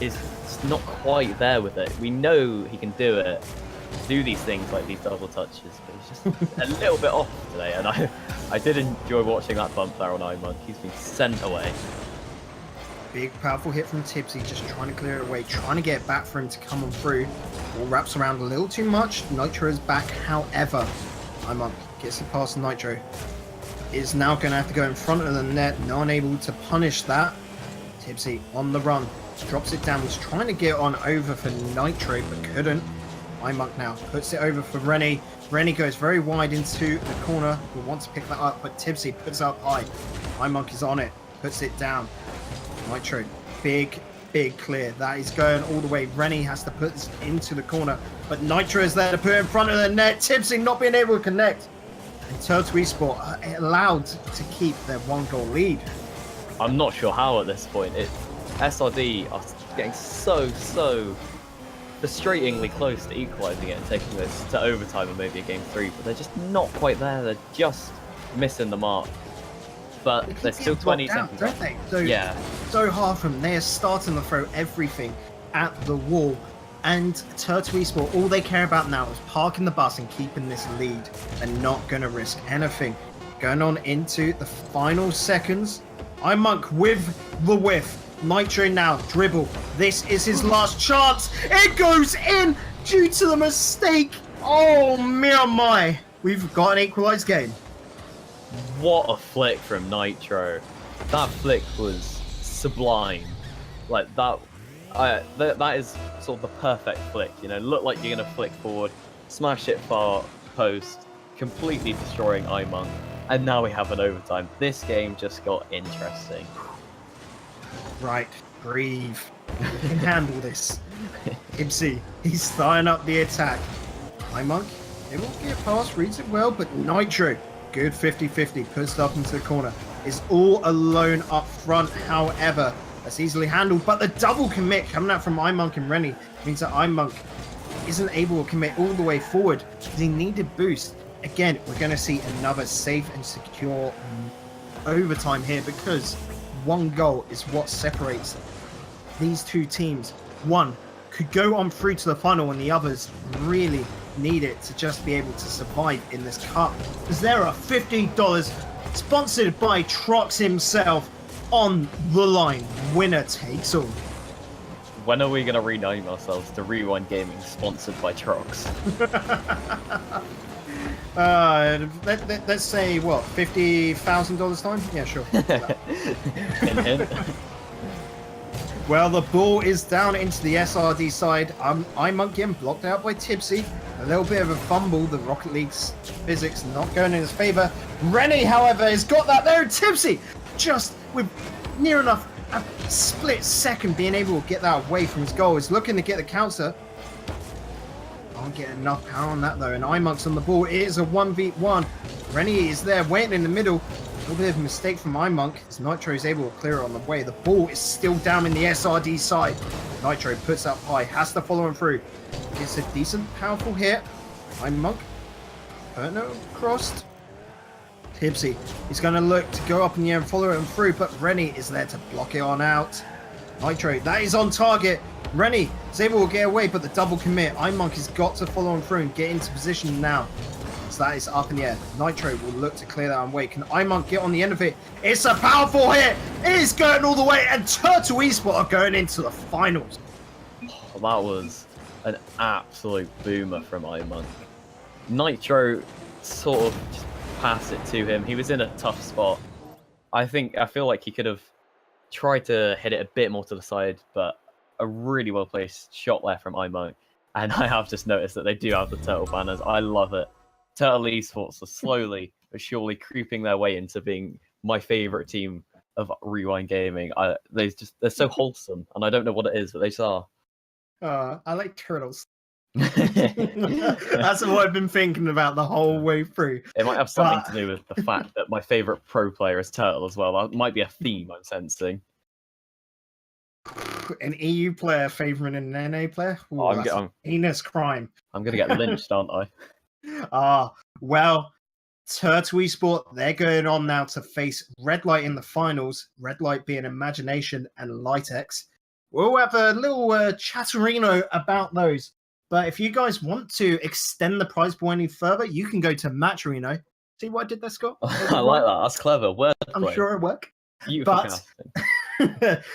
is not quite there with it. We know he can do these things like these double touches, but he's just a little bit off today. And I did enjoy watching that bump there on Monk. He's been sent away. Big, powerful hit from Tipsy, just trying to clear it away, trying to get it back for him to come on through. Ball wraps around a little too much. Nitro is back, however. Monk gets it past Nitro. Is now going to have to go in front of the net, not able to punish that. Tipsy on the run, drops it down, was trying to get on over for Nitro, but couldn't. Monk now puts it over for Rennie. Rennie goes very wide into the corner, will want to pick that up, but Tipsy puts it up high. Monk is on it, puts it down. Nitro, big clear. That is going all the way. Rennie has to put this into the corner, but Nitro is there to put it in front of the net. Tipsy not being able to connect. And Turtle Esport are allowed to keep their 1-goal lead. I'm not sure how at this point. SRD are getting so frustratingly close to equalising it and taking this to overtime and maybe a game 3, but they're just not quite there. They're just missing the mark. But there's still 20 seconds. Don't they? So, yeah. So hard from them. They are starting to throw everything at the wall. And Turtle Esport, all they care about now is parking the bus and keeping this lead. They're not going to risk anything. Going on into the final seconds. Monk with the whiff. Nitro now, dribble. This is his last chance. It goes in due to the mistake. Oh, my. We've got an equalised game. What a flick from Nitro. That flick was sublime. Like, that is sort of the perfect flick. You know, look like you're going to flick forward, smash it far post, completely destroying Monk. And now we have an overtime. This game just got interesting. Right, breathe. You can handle this. Tipsy, he's starting up the attack. Monk, it will get past, reads it well, but Nitro, good 50-50, puts it up into the corner. Is all alone up front, however, that's easily handled, but the double commit coming out from Monk and Rennie means that Monk isn't able to commit all the way forward because he needed boost. Again, we're going to see another safe and secure overtime here because 1 goal is what separates these two teams. One could go on through to the final and the others really need it to just be able to survive in this cup. Because there are $50 sponsored by Trox himself on the line. Winner takes all. When are we going to rename ourselves to Rewind Gaming, sponsored by Trox? Let's say, what, $50,000 time? Yeah, sure. Hint. Well, the ball is down into the SRD side. Monk getting blocked out by Tipsy. A little bit of a fumble. The Rocket League's physics not going in his favor. Rennie, however, has got that there. Tipsy, just with near enough a split second being able to get that away from his goal, is looking to get the counter. Can't get enough power on that though, and Monk's on the ball. It is a 1v1. Rennie is there waiting in the middle. A little bit of a mistake from Monk as Nitro is able to clear it on the way. The ball is still down in the SRD side. Nitro puts up high, has to follow him through. It's a decent, powerful hit. Monk. Perno crossed. Tipsy. He's going to look to go up in the air and follow him through, but Rennie is there to block it on out. Nitro, that is on target. Rennie is able to get away, but the double commit. Monk has got to follow him through and get into position now. So that is up in the air. Nitro will look to clear that on way. Can Monk get on the end of it? It's a powerful hit. It is going all the way, and Turtle Esport are going into the finals. Oh, that was an absolute boomer from Monk. Nitro sort of just passed it to him. He was in a tough spot. I feel like he could have tried to hit it a bit more to the side, but a really well placed shot there from Monk. And I have just noticed that they do have the turtle banners. I love it. Turtle Esports are slowly but surely creeping their way into being my favorite team of Rewind Gaming. They're so wholesome, and I don't know what it is, but they just are. I like turtles. That's what I've been thinking about the whole way through. It might have something But- to do with the fact that my favorite pro player is Turtle as well. That might be a theme I'm sensing. An EU player favouring an NA player? Ooh, Oh, that's I'm a heinous crime. going to get lynched, aren't I? Well, Turtle Esport, they're going on now to face Red Light in the finals. Red Light being Imagination and Litex. We'll have a little chatterino about those. But if you guys want to extend the prize pool any further, you can go to Matcherino. See what I did there, Scott? I like that. That's clever. Wordplay. I'm sure it'll work. Beautiful But- casting.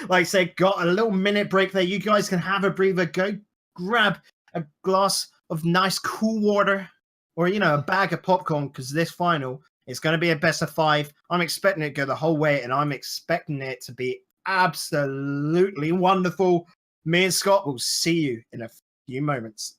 Like I said, got a little minute break there. You guys can have a breather. Go grab a glass of nice cool water or, a bag of popcorn because this final is going to be a best of 5. I'm expecting it to go the whole way and I'm expecting it to be absolutely wonderful. Me and Scott will see you in a few moments.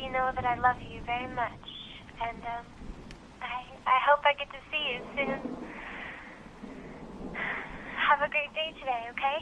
you know that I love you very much. And, I hope I get to see you soon. Have a great day today, okay?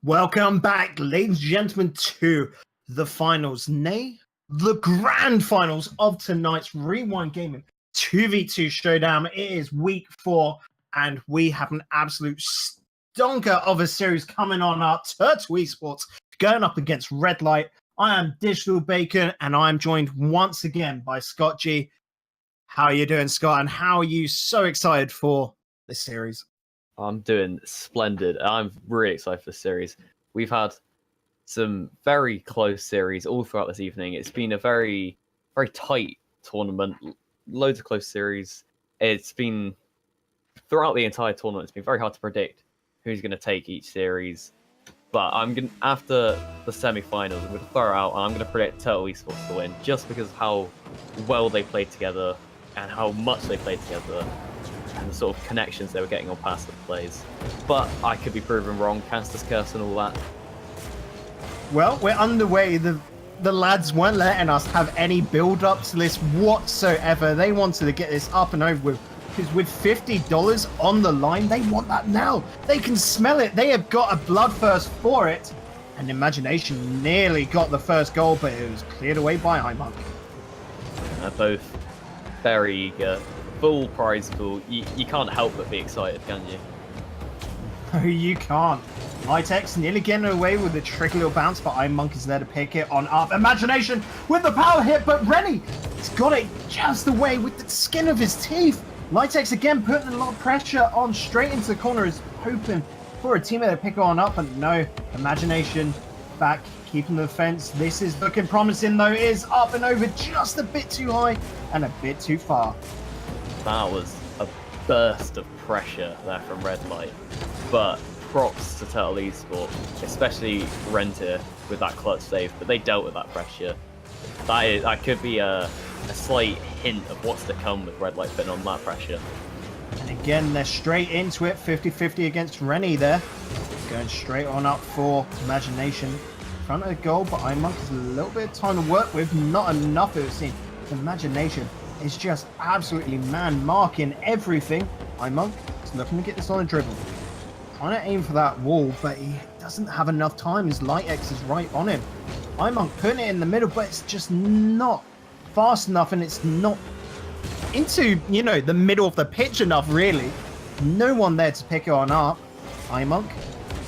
Welcome back, ladies and gentlemen, to the finals, nay, the grand finals of tonight's Rewind Gaming 2v2 Showdown. It is week 4, and we have an absolute stonker of a series coming on up. Turtle Esports going up against Red Light. I am Digital Bacon, and I'm joined once again by Scott G. How are you doing, Scott? And how are you so excited for this series? I'm doing splendid. I'm really excited for this series. We've had some very close series all throughout this evening. It's been a very, very tight tournament. Loads of close series. It's been, throughout the entire tournament, it's been very hard to predict who's going to take each series. But after the semi-finals, I'm going to throw it out, and I'm going to predict Turtle Esports to win, just because of how well they played together and how much they played together, and the sort of connections they were getting on passive plays. But I could be proven wrong, Cancer's Curse and all that. Well, we're underway. The lads weren't letting us have any build-up to this whatsoever. They wanted to get this up and over with, because with $50 on the line, they want that now. They can smell it. They have got a bloodthirst for it. And Imagination nearly got the first goal, but it was cleared away by Highmark. They're both very eager. Full prize pool. You can't help but be excited, can you? No, you can't. Litex nearly getting away with a tricky little bounce, but Monk is there to pick it on up. Imagination with the power hit, but Rennie has got it just away with the skin of his teeth. Litex again putting a lot of pressure on straight into the corner, is hoping for a teammate to pick it on up, but no. Imagination back, keeping the defense. This is looking promising though. It is up and over just a bit too high and a bit too far. That was a burst of pressure there from Red Light, but props to Turtle Esports, especially Rentier with that clutch save, but they dealt with that pressure. That could be a slight hint of what's to come with Red Light putting on that pressure. And again, they're straight into it, 50-50 against Rennie there. Going straight on up for Imagination. In front of the goal, but Imonk has a little bit of time to work with, not enough it would seem. Imagination is just absolutely man-marking everything. Imonk is looking to get this on a dribble. Trying to aim for that wall, but he doesn't have enough time. His Light X is right on him. Imonk putting it in the middle, but it's just not fast enough, and it's not into, you know, the middle of the pitch enough, really. No one there to pick it on up. Imonk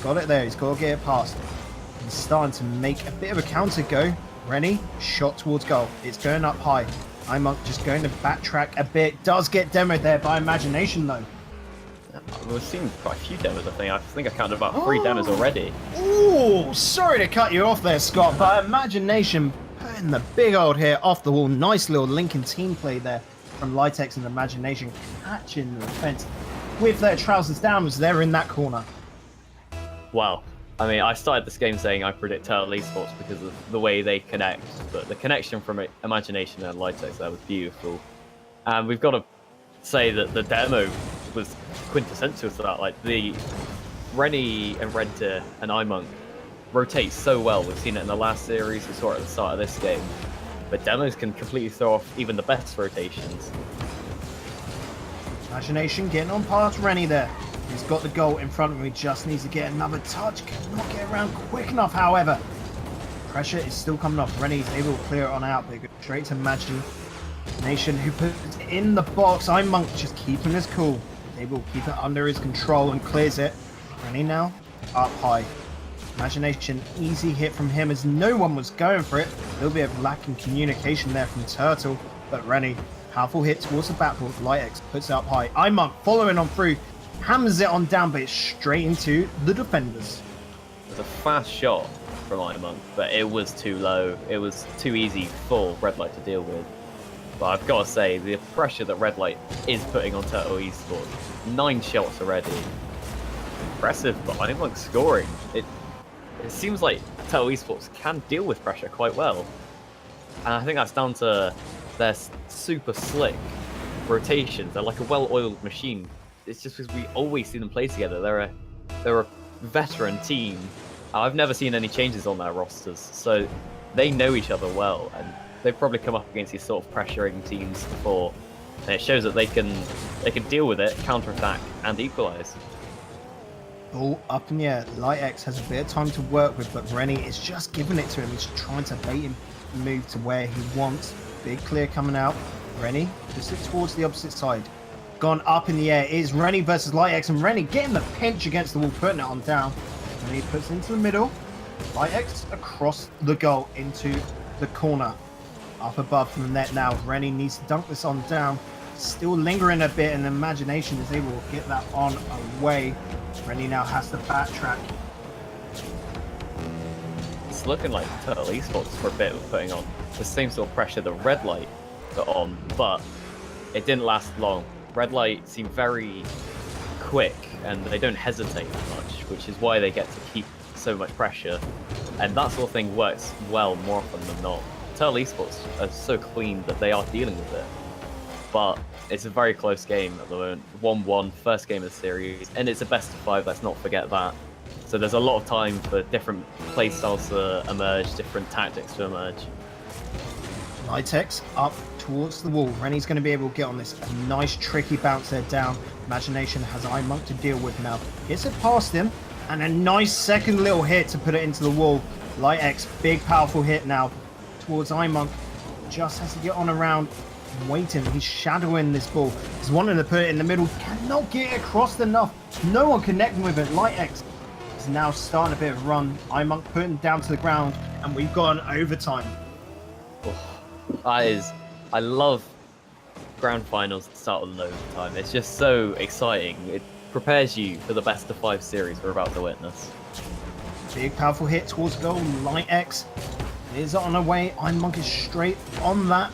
got it there. He's got to get it past. He's starting to make a bit of a counter go. Rennie, shot towards goal. It's going up high. Imonk just going to backtrack a bit. Does get demoed there by Imagination, though. We've seen quite a few demos, I think I counted about 3 demos already. Oh, sorry to cut you off there, Scott, but Imagination putting the big old hit off the wall. Nice little Lincoln team play there from Litex and Imagination, catching the defense with their trousers down as they're in that corner. Wow. I mean, I started this game saying I predict Turtle Esports because of the way they connect, but the connection from Imagination and Litex there was beautiful. And we've got to say that the demo was quintessential to that. Like, the Rennie and Renter and Imonk rotate so well. We've seen it in the last series, we saw it at the start of this game. But demos can completely throw off even the best rotations. Imagination getting on past Rennie there. He's got the goal in front of him. He just needs to get another touch. Cannot get around quick enough, however. Pressure is still coming off. Rennie's able to clear it on out. They go straight to Imagination, who puts it in the box. Monk just keeping his cool. He's able to keep it under his control and clears it. Rennie now up high. Imagination, easy hit from him as no one was going for it. A little bit of lack in communication there from Turtle, but Rennie, powerful hit towards the backboard. Litex puts it up high. Monk following on through, hammers it on down, but it's straight into the defenders. It was a fast shot from Monk, but it was too low. It was too easy for Red Light to deal with. But I've got to say, the pressure that Red Light is putting on Turtle Esports, 9 shots already. Impressive, but Monk scoring. It seems like Turtle Esports can deal with pressure quite well. And I think that's down to their super slick rotations. They're like a well-oiled machine. It's just because we always see them play together. They're a veteran team. I've never seen any changes on their rosters, so they know each other well, and they've probably come up against these sort of pressuring teams before. And it shows that they can deal with it, counterattack, and equalise. Ball up in the air. Litex has a bit of time to work with, but Rennie is just giving it to him. He's trying to bait him move to where he wants. Big clear coming out. Rennie just towards the opposite side. Gone up in the air. It is Rennie versus Litex, and Rennie getting the pinch against the wall, putting it on down. Rennie puts it into the middle. Litex across the goal into the corner. Up above from the net now. Rennie needs to dunk this on down. Still lingering a bit, and Imagination is able to get that on away. Rennie now has to backtrack. It's looking like Turtle Esports for a bit of putting on the same sort of pressure that Red Light put on, but it didn't last long. Red Light seem very quick and they don't hesitate that much, which is why they get to keep so much pressure. And that sort of thing works well more often than not. Turtle Esports are so clean that they are dealing with it. But it's a very close game at the moment. 1-1, first game of the series, and it's a best of 5, let's not forget that. So there's a lot of time for different play styles to emerge, different tactics to emerge. Litex up towards the wall. Rennie's going to be able to get on this. A nice tricky bounce there down. Imagination has Monk to deal with now. Gets it past him, and a nice second little hit to put it into the wall. Litex, big powerful hit now towards Monk. Just has to get on around. Waiting, he's shadowing this ball. He's wanting to put it in the middle, cannot get it across enough. No one connecting with it. Litex is now starting a bit of a run. Monk putting it down to the ground, and we've got an overtime. I love grand finals at the start of an overtime. It's just so exciting. It prepares you for the best of 5 series we're about to witness. Big powerful hit towards goal. Litex is on her way. Monk is straight on that.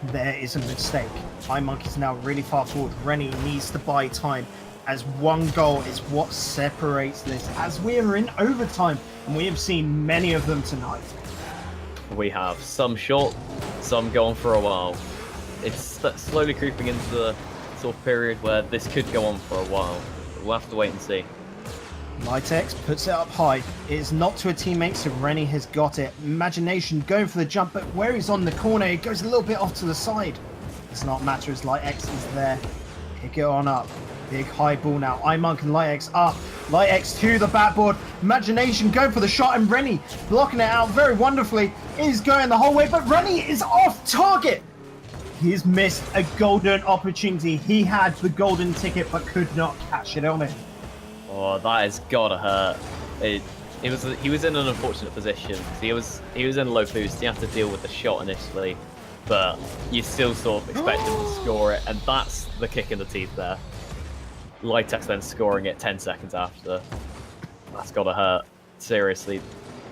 There is a mistake. Monk is now really far forward. Rennie needs to buy time, as one goal is what separates this, as we are in overtime, and we have seen many of them tonight. We have some short, some go on for a while. It's slowly creeping into the sort of period where this could go on for a while. We'll have to wait and see. Litex puts it up high. It is not to a teammate, so Rennie has got it. Imagination going for the jump, but where he's on the corner, it goes a little bit off to the side. Does not matter as Litex is there. Pick it on up. Big high ball now. Monk and Litex up. Litex to the backboard. Imagination going for the shot, and Rennie blocking it out very wonderfully. Is going the whole way, but Rennie is off target. He's missed a golden opportunity. He had the golden ticket, but could not catch it on it. Oh, that has gotta hurt. He was in an unfortunate position. He was in a low boost. He had to deal with the shot initially, but you still sort of expect him to score it, and that's the kick in the teeth there. Litex then scoring it 10 seconds after. That's gotta hurt. Seriously,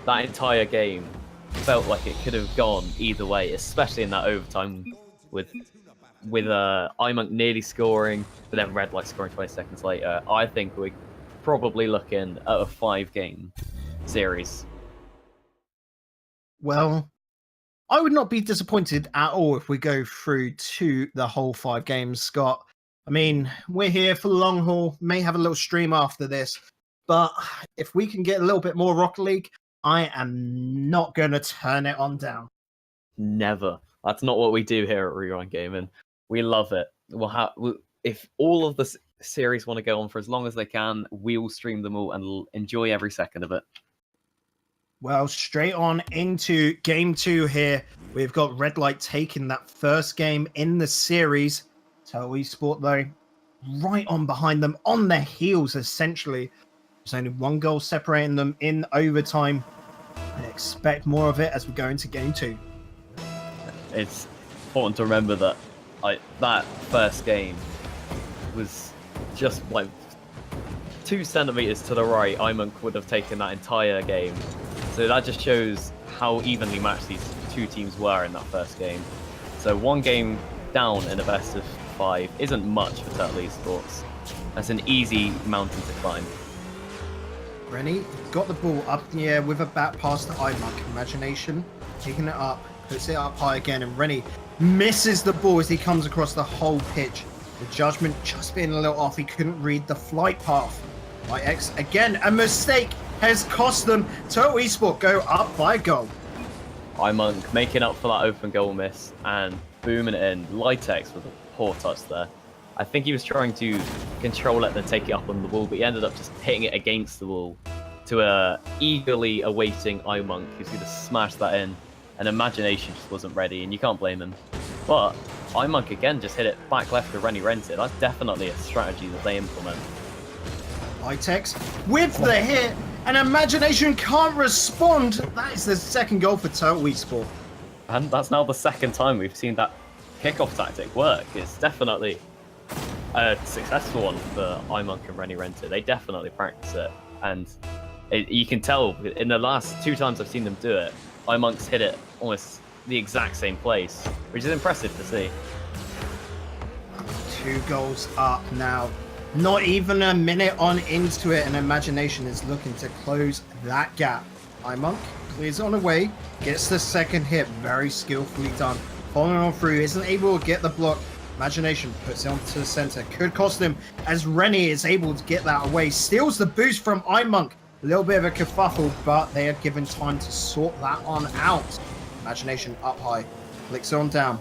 that entire game felt like it could have gone either way, especially in that overtime with Monk nearly scoring, but then Red Light scoring 20 seconds later. I think we're probably looking at a 5-game series. Well, I would not be disappointed at all if we go through to the whole 5 games, Scott. I mean, we're here for the long haul, may have a little stream after this, but if we can get a little bit more Rocket League, I am not going to turn it on down. Never. That's not what we do here at Rewind Gaming. We love it. If all of the series want to go on for as long as they can. We'll stream them all and enjoy every second of it. Well, straight on into game 2 here. We've got Red Light taking that first game in the series. Turtle Esport, though, right on behind them, on their heels, essentially. There's only one goal separating them in overtime. And expect more of it as we go into game 2. It's important to remember that that first game was just like 2 centimeters to the right. iMonk would have taken that entire game. So that just shows how evenly matched these 2 teams were in that first game. So 1 game down in a best of 5 isn't much for Turtle Esports. That's an easy mountain to climb. Rennie got the ball up in the air with a back pass to iMonk. Imagination picking it up, puts it up high again, and Rennie misses the ball as he comes across the whole pitch. The judgment just being a little off. He couldn't read the flight path. X again, a mistake has cost them. Turtle Esport go up by a goal. iMonk making up for that open goal miss and booming it in. Litex with a poor touch there. I think he was trying to control it and take it up on the wall, but he ended up just hitting it against the wall to a eagerly awaiting iMonk who's going to smash that in. And Imagination just wasn't ready, and you can't blame him. But iMonk again just hit it back left to Rennie Rented. That's definitely a strategy that they implement. Litex with the hit, and Imagination can't respond. That is the second goal for Turtle Esport. And that's now the second time we've seen that kickoff tactic work. It's definitely a successful one for iMonk and Rennie Rented. They definitely practice it. And you can tell in the last 2 times I've seen them do it, iMonk's hit it almost the exact same place, which is impressive to see. 2 goals up now. Not even a minute on into it, and Imagination is looking to close that gap. iMonk clears on away, gets the second hit, very skillfully done. Following on through, isn't able to get the block. Imagination puts it onto the center. Could cost him as Rennie is able to get that away. Steals the boost from iMonk. A little bit of a kerfuffle, but they are given time to sort that on out. Imagination up high, flicks on down.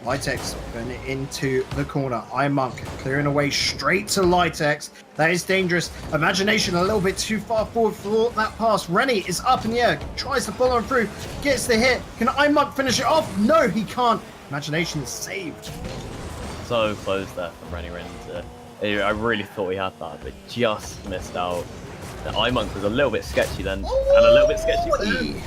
Litex putting it into the corner. iMonk clearing away straight to Litex. That is dangerous. Imagination a little bit too far forward for that pass. Rennie is up in the air, tries to follow him through, gets the hit. Can iMonk finish it off? No, he can't. Imagination is saved. So close there from Rennie Rented. I really thought he had that, but just missed out. The iMonk was a little bit sketchy then, and a little bit sketchy then.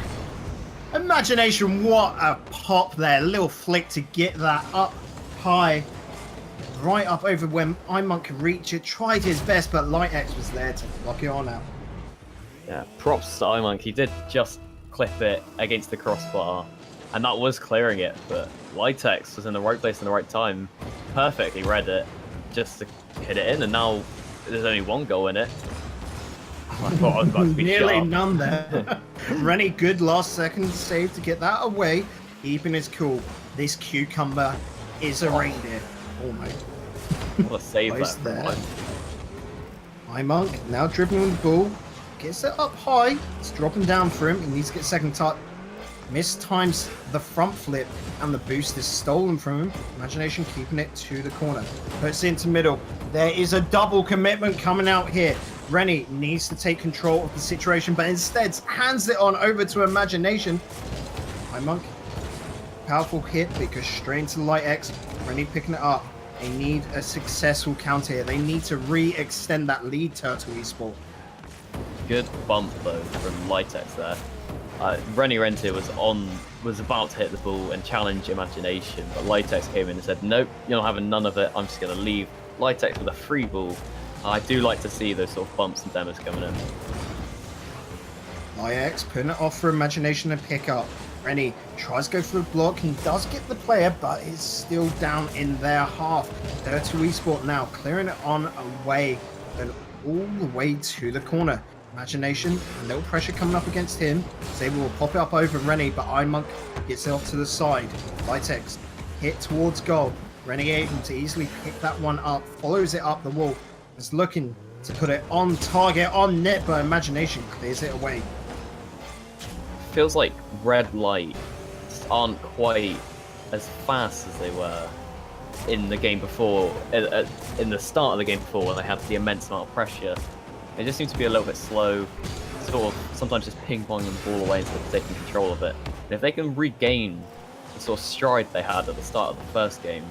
Imagination, what a pop there. A little flick to get that up high. Right up over when iMonk could reach it. Tried his best, but Litex was there to block it on out. Yeah, props to iMonk. He did just clip it against the crossbar, and that was clearing it, but Litex was in the right place in the right time. Perfectly read it, just to hit it in, and now there's only 1 goal in it. I thought I was about to be Nearly sharp. none there. Rennie, good last second save to get that away. Keeping his cool. This cucumber is a reindeer. Oh my. What a save Close that there. from iMonk now dribbling the ball. Gets it up high. It's dropping down for him. He needs to get second touch. Mistimes the front flip, and the boost is stolen from him. Imagination keeping it to the corner. Puts it into middle. There is a double commitment coming out here. Rennie needs to take control of the situation, but instead hands it on over to Imagination. iMonk, powerful hit, but it goes straight into Litex. Rennie picking it up. They need a successful counter here. They need to re-extend that lead, Turtle Esport. Good bump though from Litex there. Rennie Rented was about to hit the ball and challenge Imagination, but Litex came in and said, nope, you're not having none of it. I'm just going to leave. Litex with a free ball. I do like to see those sort of bumps and demos coming in. Litex putting it off for Imagination to pick up. Rennie tries to go for the block and does get the player, but it's still down in their half. Turtle Esport now clearing it on away and all the way to the corner. Imagination, a little pressure coming up against him. He's able to pop it up over Rennie, but iMonk gets it off to the side. Litex hit towards goal. Rennie able to easily pick that one up, follows it up the wall. Is looking to put it on target, on net, but Imagination clears it away. Feels like Red Light aren't quite as fast as they were in the game before, in the start of the game before, when they had the immense amount of pressure. They just seem to be a little bit slow, sort of sometimes just ping-ponging the ball away instead of taking control of it. And if they can regain the sort of stride they had at the start of the first game,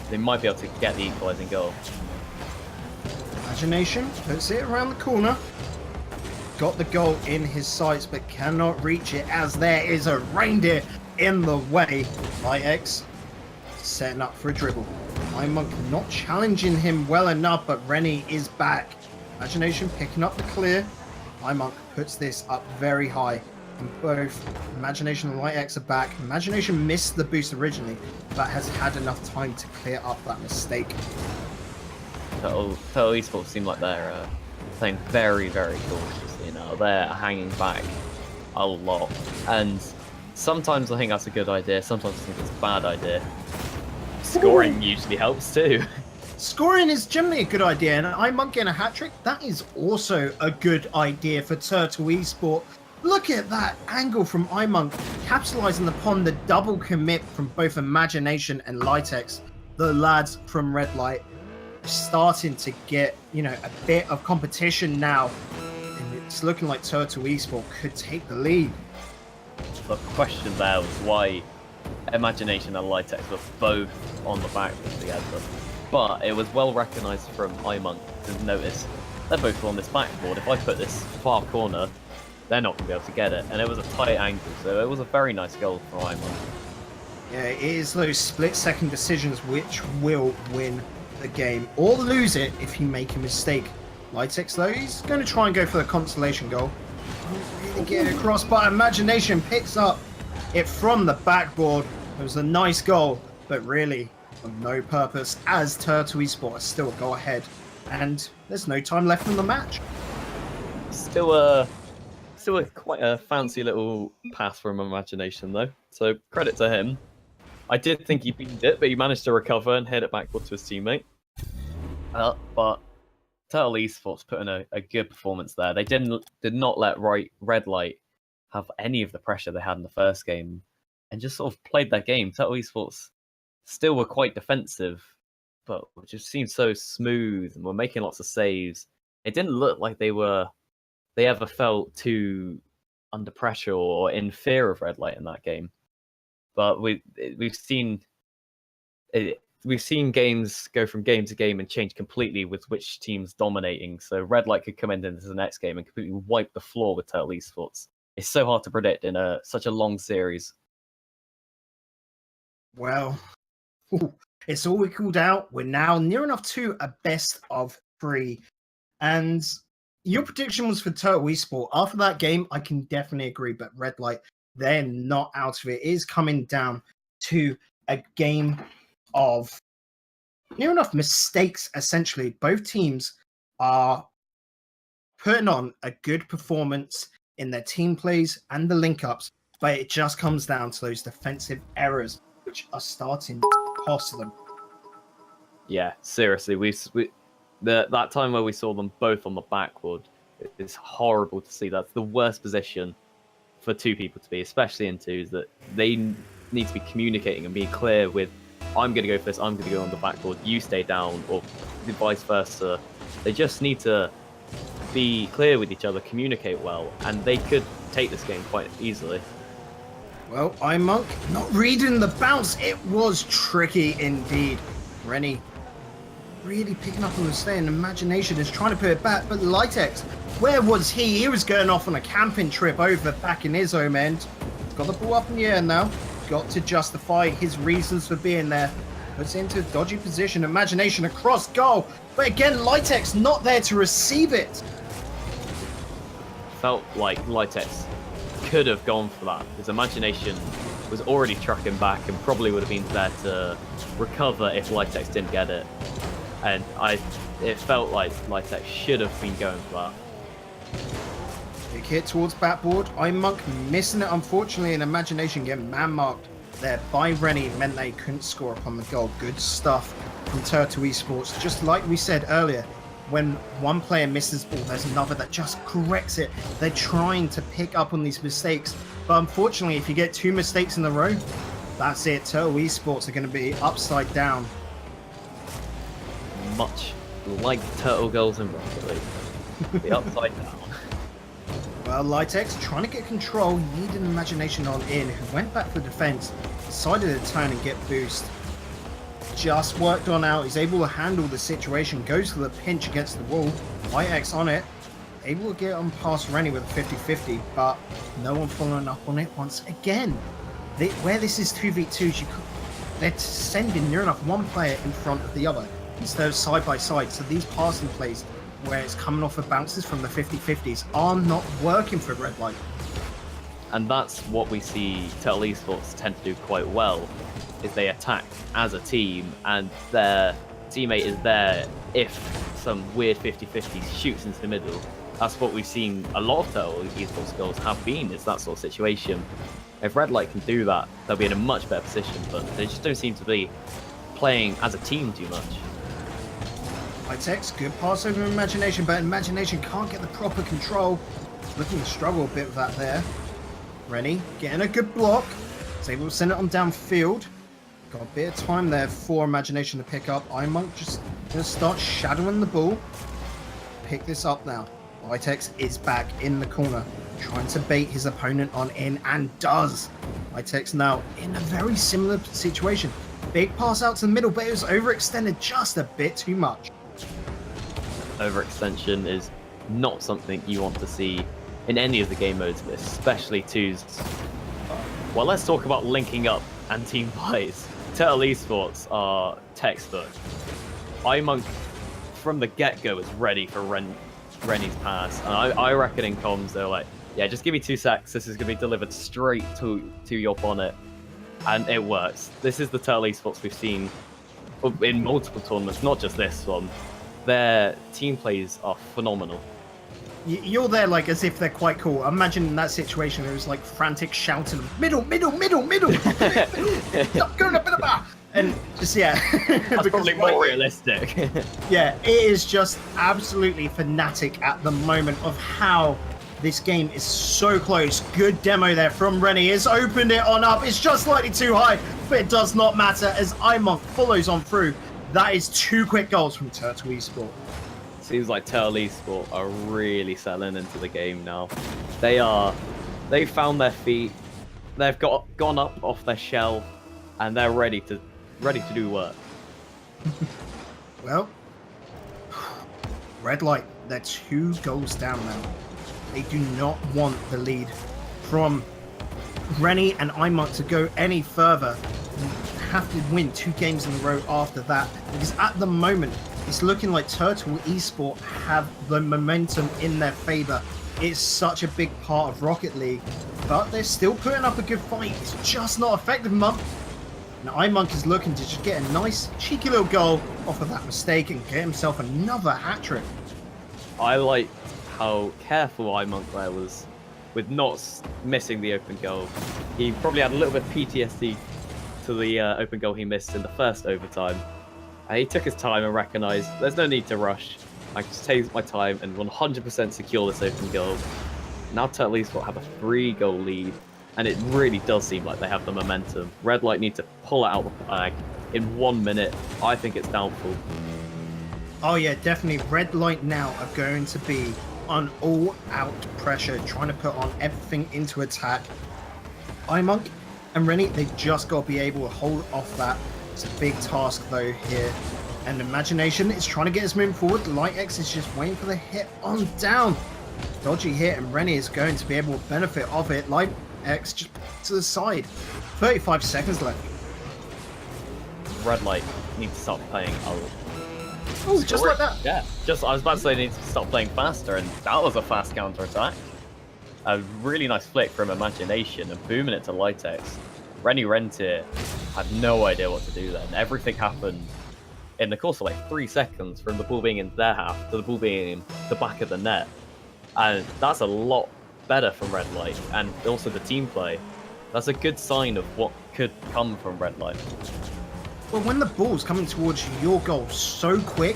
they might be able to get the equalising goal. Imagination puts it around the corner. Got the goal in his sights, but cannot reach it as there is a reindeer in the way. X setting up for a dribble. Monk not challenging him well enough, but Rennie is back. Imagination picking up the clear. Monk puts this up very high. And both Imagination and X are back. Imagination missed the boost originally, but has had enough time to clear up that mistake. Total Esports seem like they're playing very, very cautiously now. They're hanging back a lot. And sometimes I think that's a good idea, sometimes I think it's a bad idea. Scoring usually helps too. Scoring is generally a good idea, and Monk getting a hat-trick, that is also a good idea for Turtle Esport. Look at that angle from Monk, capitalizing upon the double commit from both Imagination and Litex. The lads from Red Light starting to get, a bit of competition now, and it's looking like Turtle Esport could take the lead. The question there was why Imagination and Litex were both on the back together. But it was well recognised from iMonk to notice they're both on this backboard. If I put this far corner, they're not going to be able to get it. And it was a tight angle, so it was a very nice goal for iMonk. Yeah, it is those split-second decisions which will win the game, or lose it if you make a mistake. Litex, though, he's going to try and go for the consolation goal. Really get it across, but Imagination picks up it from the backboard. It was a nice goal, but really of no purpose, as Turtle Esport still go ahead, and there's no time left in the match. Still a quite a fancy little pass from Imagination though, so credit to him. I did think he beat it, but he managed to recover and head it backward to his teammate. But Turtle Esports put in a good performance there. They did not let Red Light have any of the pressure they had in the first game, and just sort of played their game. Turtle Esports still were quite defensive, but just seemed so smooth and were making lots of saves. It didn't look like they ever felt too under pressure or in fear of Red Light in that game. But we've seen games go from game to game and change completely with which team's dominating. So Red Light could come into the next game and completely wipe the floor with Turtle Esports. It's so hard to predict in such a long series. Well, it's all equaled out. We're now near enough to a best of 3. And your prediction was for Turtle Esport. After that game, I can definitely agree, but Red Light, they're not out of it. It is coming down to a game of near enough mistakes, essentially. Both teams are putting on a good performance in their team plays and the link-ups, but it just comes down to those defensive errors, which are starting to cost them. Yeah, seriously, that time where we saw them both on the backboard, it's horrible to see. That's the worst position for two people to be, especially in twos, that they need to be communicating and being clear with, I'm going to go for this, I'm going to go on the backboard, you stay down, or vice versa. They just need to be clear with each other, communicate well, and they could take this game quite easily. Well, iMonk not reading the bounce. It was tricky indeed. Rennie really picking up on the stay, and Imagination is trying to put it back, but Litex, where was he? He was going off on a camping trip over back in his home end. Got the ball up in the air now. Got to justify his reasons for being there. Puts it into a dodgy position. Imagination across goal. But again, Litex not there to receive it. Felt like Litex could have gone for that. His Imagination was already trucking back and probably would have been there to recover if Litex didn't get it. And it felt like Litex should have been going for that. Big hit towards backboard. iMonk missing it, unfortunately, and Imagination getting man-marked there by Rennie meant they couldn't score upon the goal. Good stuff from Turtle Esports. Just like we said earlier, when one player misses ball, there's another that just corrects it. They're trying to pick up on these mistakes. But unfortunately, if you get 2 mistakes in a row, that's it. Turtle Esports are going to be upside down much like Turtle Girls in Rocket League. The upside down. Well, Litex trying to get control, needed an imagination on in, who went back for defense, decided to turn and get boost. Just worked on out, he's able to handle the situation, goes for the pinch against the wall. Litex on it, able to get on past Rennie with a 50-50, but no one following up on it once again. Where this is 2v2s, they're sending near enough one player in front of the other instead of side by side, so these passing plays where it's coming off of bounces from the 50-50s are not working for Red Light. And that's what we see Turtle Esports tend to do quite well, is they attack as a team and their teammate is there if some weird 50-50 shoots into the middle. That's what we've seen a lot of Turtle Esports goals have been, is that sort of situation. If Red Light can do that, they'll be in a much better position, but they just don't seem to be playing as a team too much. Litex, good pass over Imagination, but Imagination can't get the proper control. Looking to struggle a bit with that there. Rennie getting a good block. He's able to send it on downfield. Got a bit of time there for Imagination to pick up. iMonk just going to start shadowing the ball. Pick this up now. Litex is back in the corner, trying to bait his opponent on in, and does. Litex now in a very similar situation. Big pass out to the middle, but it was overextended just a bit too much. Overextension is not something you want to see in any of the game modes, but especially twos. Well, let's talk about linking up and team plays. Turtle Esports are textbook. iMonk from the get-go was ready for Rennie's pass, and I reckon in comms they're like, yeah, just give me 2 secs, this is going to be delivered straight to your bonnet, and it works. This is the Turtle Esports we've seen in multiple tournaments, not just this one. Their team plays are phenomenal. You're there like as if they're quite cool. Imagine in that situation, it was like frantic shouting, middle, middle, stop going up in the bar. And just, yeah. That's probably more realistic. Yeah, it is just absolutely fanatic at the moment of how this game is so close. Good demo there from Rennie. It's opened it on up. It's just slightly too high, but it does not matter as iMonk follows on through. That is 2 quick goals from Turtle Esports. Seems like Turtle Esports are really settling into the game now. They've found their feet. They've gone up off their shell, and they're ready to do work. Well, Red Light, they're 2 goals down now. They do not want the lead from Rennie and iMonk to go any further. Have to win 2 games in a row after that, because at the moment it's looking like Turtle Esports have the momentum in their favor. It's such a big part of Rocket League, but they're still putting up a good fight. It's just not effective, Monk. Now iMonk is looking to just get a nice cheeky little goal off of that mistake and get himself another hat-trick. I like how careful iMonk there was with not missing the open goal. He probably had a little bit of PTSD to the open goal he missed in the first overtime. He took his time and recognised there's no need to rush. I can just take my time and 100% secure this open goal. Now Turtle Esports have a 3-goal lead, and it really does seem like they have the momentum. Red Light need to pull it out of the bag in 1 minute. I think it's doubtful. Oh yeah, definitely. Red Light now are going to be on all-out pressure, trying to put on everything into attack. iMonk and Rennie, they've just got to be able to hold off that. It's a big task though here. And Imagination is trying to get us moving forward. Litex is just waiting for the hit on down. Dodgy hit, and Rennie is going to be able to benefit of it. Litex just to the side. 35 seconds left. Red Light needs to start playing Oh, just like that. Yeah, I was about to say they need to start playing faster, and that was a fast counter-attack. A really nice flick from Imagination and booming it to Litex. Rennie Rentier had no idea what to do then. Everything happened in the course of like 3 seconds, from the ball being in their half to the ball being in the back of the net. And that's a lot better from Red Light, and also the team play. That's a good sign of what could come from Red Light. Well, when the ball's coming towards your goal so quick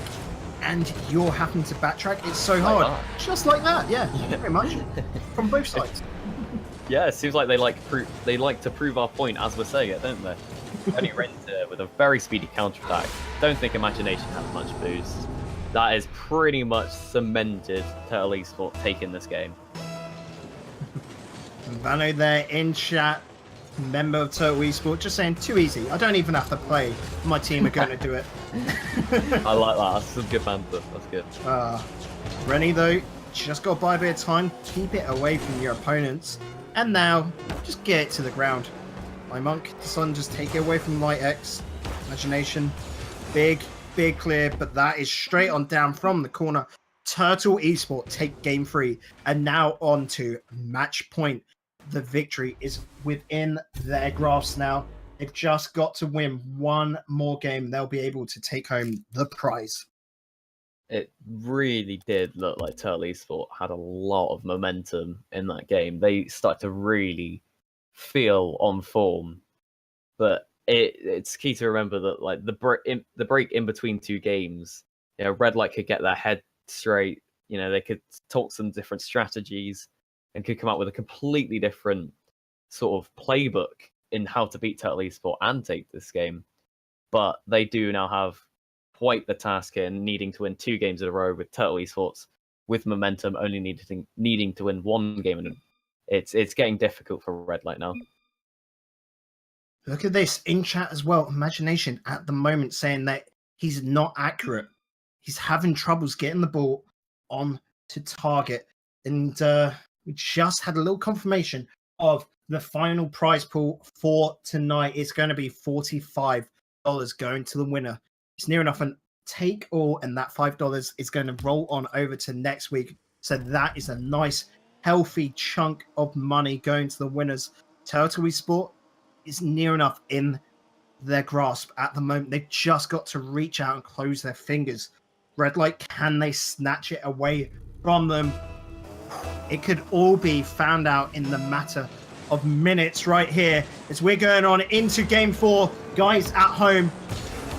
and you're having to backtrack, it's so hard. Just like that, yeah, pretty much. From both sides. Yeah, it seems like they like to prove our point as we're saying it, don't they? Only Renter with a very speedy counterattack. Don't think Imagination had much boost. That is pretty much cemented Turtle Esport taking this game. Vano there in chat, member of Turtle Esport, just saying too easy. I don't even have to play. My team are going to do it. I like that. That's some good banter. That's good. Rennie though, just got to buy a bit of time. Keep it away from your opponents. And now, just get it to the ground. My Monk, the Sun, just take it away from Light X. Imagination, big clear, but that is straight on down from the corner. Turtle Esport take game 3, and now on to match point. The victory is within their grasp now. They've just got to win one more game. They'll be able to take home the prize. It really did look like Turtle Esport had a lot of momentum in that game. They started to really feel on form, but it's key to remember that like the break in between two games, you know, Red Light could get their head straight. You know, they could talk some different strategies and could come out with a completely different sort of playbook in how to beat Turtle Esport and take this game. But they do now have quite the task here, needing to win 2 games in a row with Turtle Esports with momentum, only needing to win 1 game, and it's getting difficult for Red Light now. Look at this in chat as well. Imagination at the moment saying that he's not accurate. He's having troubles getting the ball on to target. And we just had a little confirmation of the final prize pool for tonight. It's going to be $45 going to the winner. It's near enough an take all, and that $5 is going to roll on over to next week. So that is a nice, healthy chunk of money going to the winners. Turtle Esport is near enough in their grasp at the moment. They've just got to reach out and close their fingers. Red Light, can they snatch it away from them? It could all be found out in the matter of minutes right here as we're going on into game 4. Guys at home,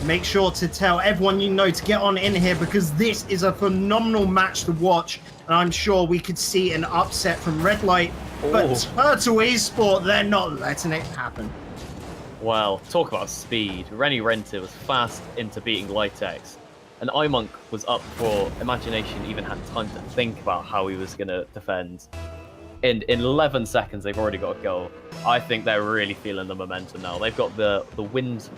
make sure to tell everyone you know to get on in here, because this is a phenomenal match to watch, and I'm sure we could see an upset from Red Light. But Turtle Esport, they're not letting it happen. Well, talk about speed. Rennie Renter was fast into beating Litex, and iMonk was up before Imagination even had time to think about how he was going to defend. In 11 seconds, they've already got a goal. I think they're really feeling the momentum now. They've got the wind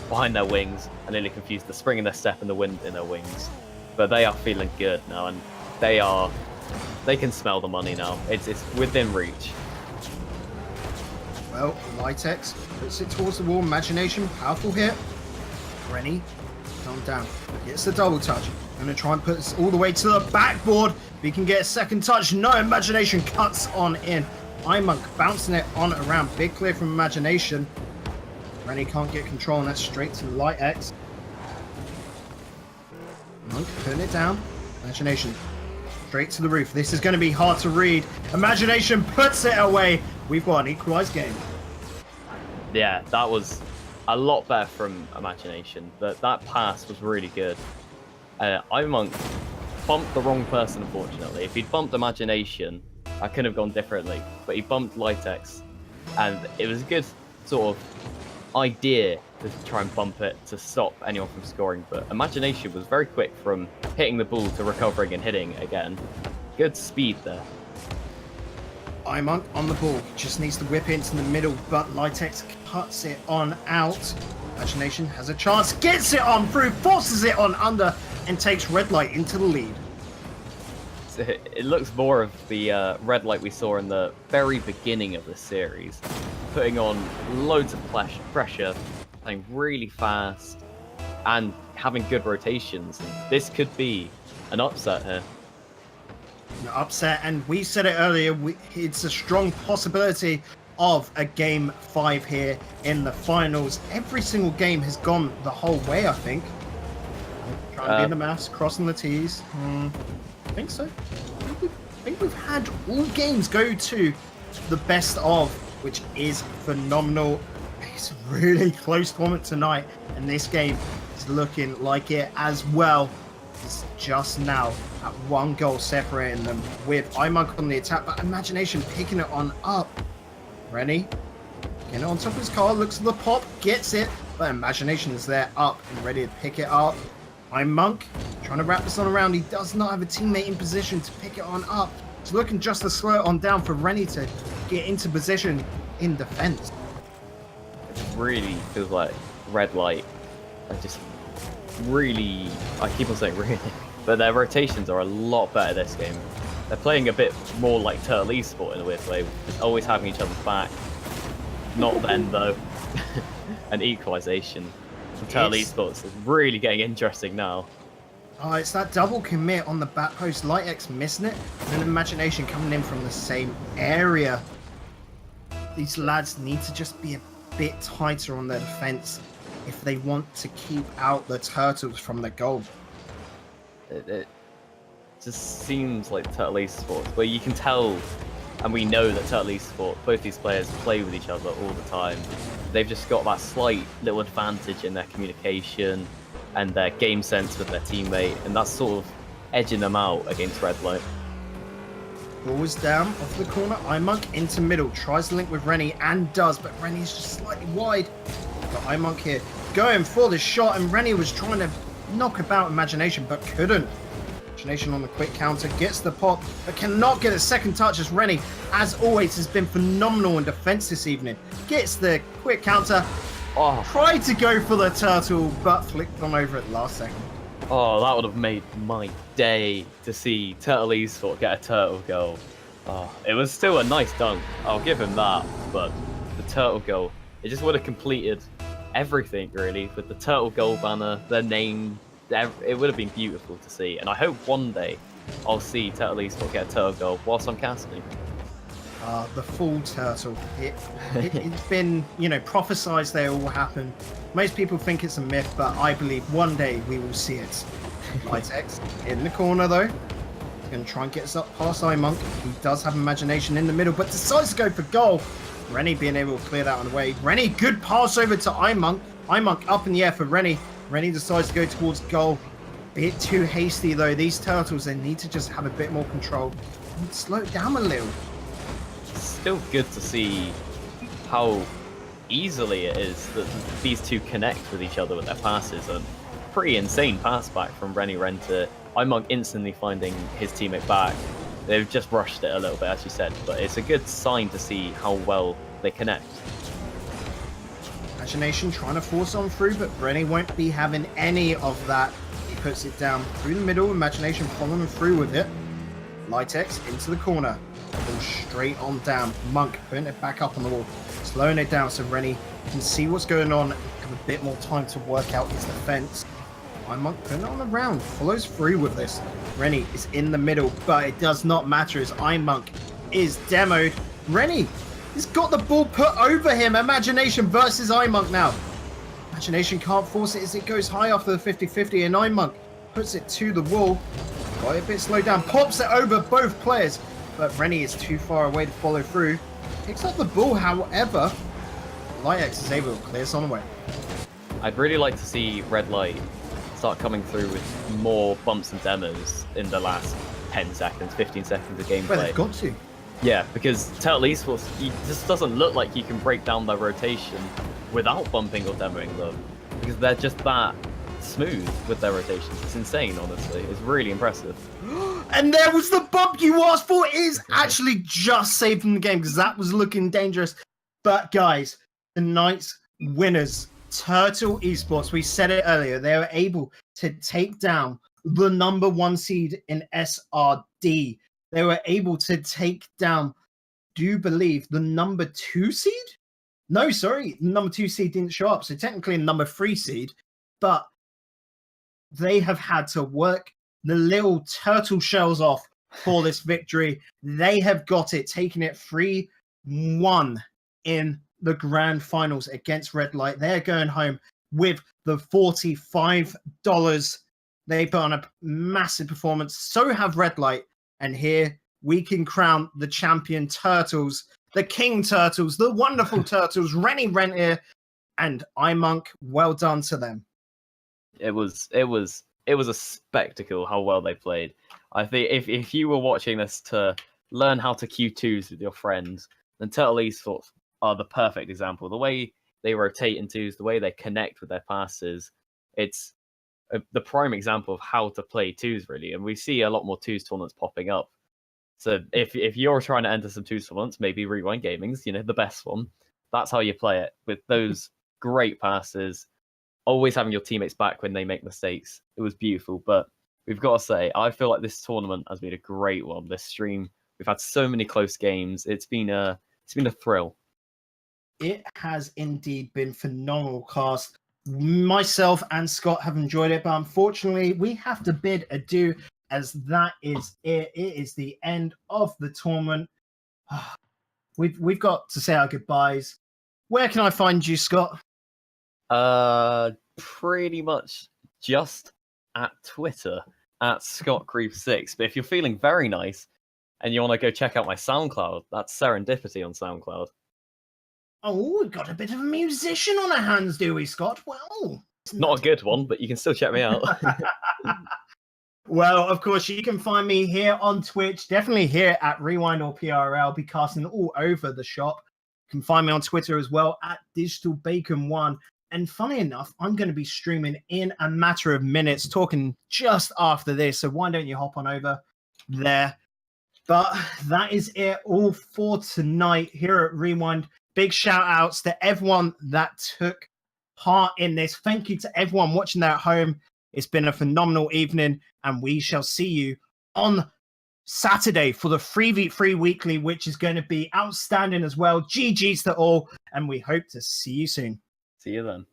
behind their wings, and nearly confused the spring in their step and the wind in their wings. But they are feeling good now, and they can smell the money now. It's within reach. Well, Litex puts it towards the wall. Imagination, powerful hit. Rennie, calm down. Gets the double touch. Gonna try and put this all the way to the backboard. If he can get a second touch, no. Imagination cuts on in. iMonk bouncing it on around. Big clear from Imagination. Rennie can't get control, and that's straight to Litex. Monk putting it down. Imagination straight to the roof. This is going to be hard to read. Imagination puts it away. We've got an equalized game. Yeah, that was a lot better from Imagination. That pass was really good. iMonk bumped the wrong person, unfortunately. If he'd bumped Imagination, I could have gone differently. But he bumped Litex, and it was a good sort of idea to try and bump it to stop anyone from scoring, but Imagination was very quick from hitting the ball to recovering and hitting again. Good speed there. iMonk on the ball, just needs to whip into the middle, but Litex cuts it on out. Imagination has a chance, gets it on through, forces it on under, and takes Red Light into the lead. So it looks more of the Red Light we saw in the very beginning of the series, putting on loads of pressure, playing really fast, and having good rotations. And this could be an upset here. An upset, and we said it earlier, it's a strong possibility of a game 5 here in the finals. Every single game has gone the whole way, I think. Trying to be in the maths, crossing the T's. I think so. I think we've had all games go to the best of, which is phenomenal. It's a really close tournament tonight, and this game is looking like it as well. is just now at 1 goal separating them with iMonk on the attack, but Imagination picking it on up. Rennie getting it on top of his car, looks at the pop, gets it, but Imagination is there up and ready to pick it up. iMonk trying to wrap this on around. He does not have a teammate in position to pick it on up. It's looking just to slow it on down for Rennie to get into position in defense. It really feels like Red Light are just really, I keep on saying really, but their rotations are a lot better this game. They're playing a bit more like Turtle Esport in a weird way, just always having each other's back. Not then though. And equalization from Turtle Esports is really getting interesting now. Oh, it's that double commit on the back post. Litex missing it, and Imagination coming in from the same area. These lads need to just be a bit tighter on their defense if they want to keep out the Turtles from the goal. It just seems like Turtle Esports, where you can tell, and we know that Turtle Esports, both these players play with each other all the time. They've just got that slight little advantage in their communication and their game sense with their teammate, and that's sort of edging them out against Red Light. Ball is down off the corner. iMonk into middle, tries to link with Rennie and does, but Rennie's just slightly wide. Got iMonk here going for the shot, and Rennie was trying to knock about Imagination but couldn't. Imagination on the quick counter, gets the pop, but cannot get a second touch as Rennie, as always, has been phenomenal in defense this evening. Gets the quick counter, tried to go for the turtle, but flicked on over at the last second. Oh, that would have made my day to see Turtle Esport get a turtle goal. Oh, it was still a nice dunk, I'll give him that, but the turtle goal, it just would have completed everything really, with the turtle goal banner, their name, it would have been beautiful to see, and I hope one day I'll see Turtle Esport get a turtle goal whilst I'm casting. The full turtle. It's been, prophesized they all happen. Most people think it's a myth, but I believe one day we will see it. Litex in the corner though. He's going to try and get us up past iMonk. He does have Imagination in the middle, but decides to go for goal. Rennie being able to clear that on the way. Rennie, good pass over to iMonk. iMonk up in the air for Rennie. Rennie decides to go towards goal. Bit too hasty though. These turtles, they need to just have a bit more control and slow it down a little. Still good to see how easily it is that these two connect with each other with their passes. A pretty insane pass back from Rennie Renter. iMonk instantly finding his teammate back. They've just rushed it a little bit, as you said, but it's a good sign to see how well they connect. Imagination trying to force on through, but Rennie won't be having any of that. He puts it down through the middle. Imagination following through with it. Litex into the corner. Ball straight on down. Monk putting it back up on the wall. Slowing it down so Rennie can see what's going on. Have a bit more time to work out his defense. Monk putting it on the round. Follows through with this. Rennie is in the middle, but it does not matter as iMonk is demoed. Rennie has got the ball put over him. Imagination versus iMonk now. Imagination can't force it as it goes high off the 50-50, and iMonk puts it to the wall. Quite a bit slowed down. Pops it over both players, but Rennie is too far away to follow through. Picks up the ball, however. Litex is able to clear this on away. I'd really like to see Red Light start coming through with more bumps and demos in the last 10 seconds, 15 seconds of gameplay. Well, they've got to. Yeah, because Turtle Esports, it just doesn't look like you can break down their rotation without bumping or demoing them, because they're just that smooth with their rotations. It's insane, honestly. It's really impressive. And there was the bump you asked for. It is actually just saved from the game because that was looking dangerous. But guys, tonight's winners, Turtle Esports, we said it earlier, they were able to take down the #1 seed in SRD. They were able to take down, do you believe, the #2 seed? No, sorry, the #2 seed didn't show up. So technically a #3 seed, but they have had to work the little turtle shells off for this victory. They have got it, taking it 3-1 in the grand finals against Red Light. They're going home with the $45. They put on a massive performance. So have Red Light. And here we can crown the champion Turtles, the King Turtles, the wonderful Turtles, Rennie Rentier and iMonk. Well done to them. It was it was a spectacle how well they played. I think if you were watching this to learn how to Q2s with your friends, then Turtle Esports are the perfect example. The way they rotate in twos, the way they connect with their passes, it's the prime example of how to play twos, really. And we see a lot more twos tournaments popping up. So if you're trying to enter some twos tournaments, maybe Rewind Gaming's, the best one. That's how you play it, with those great passes, always having your teammates back when they make mistakes. It was beautiful, but we've got to say, I feel like this tournament has been a great one. This stream, we've had so many close games. It's been a thrill. It has indeed been phenomenal, cast. Myself and Scott have enjoyed it, but unfortunately, we have to bid adieu, as that is it. It is the end of the tournament. We've got to say our goodbyes. Where can I find you, Scott? Pretty much just at Twitter at ScottGrief6. But if you're feeling very nice and you want to go check out my SoundCloud, that's Serendipity on SoundCloud. Oh, we've got a bit of a musician on our hands, do we, Scott? Well, not a good one, but you can still check me out. Well, of course, you can find me here on Twitch, definitely here at Rewind or PRL, be casting all over the shop. You can find me on Twitter as well at DigitalBacon1. And funny enough, I'm going to be streaming in a matter of minutes, talking just after this. So why don't you hop on over there? But that is it all for tonight here at Rewind. Big shout outs to everyone that took part in this. Thank you to everyone watching there at home. It's been a phenomenal evening, and we shall see you on Saturday for the 3v3 weekly, which is going to be outstanding as well. GG's to all, and we hope to see you soon. See you then.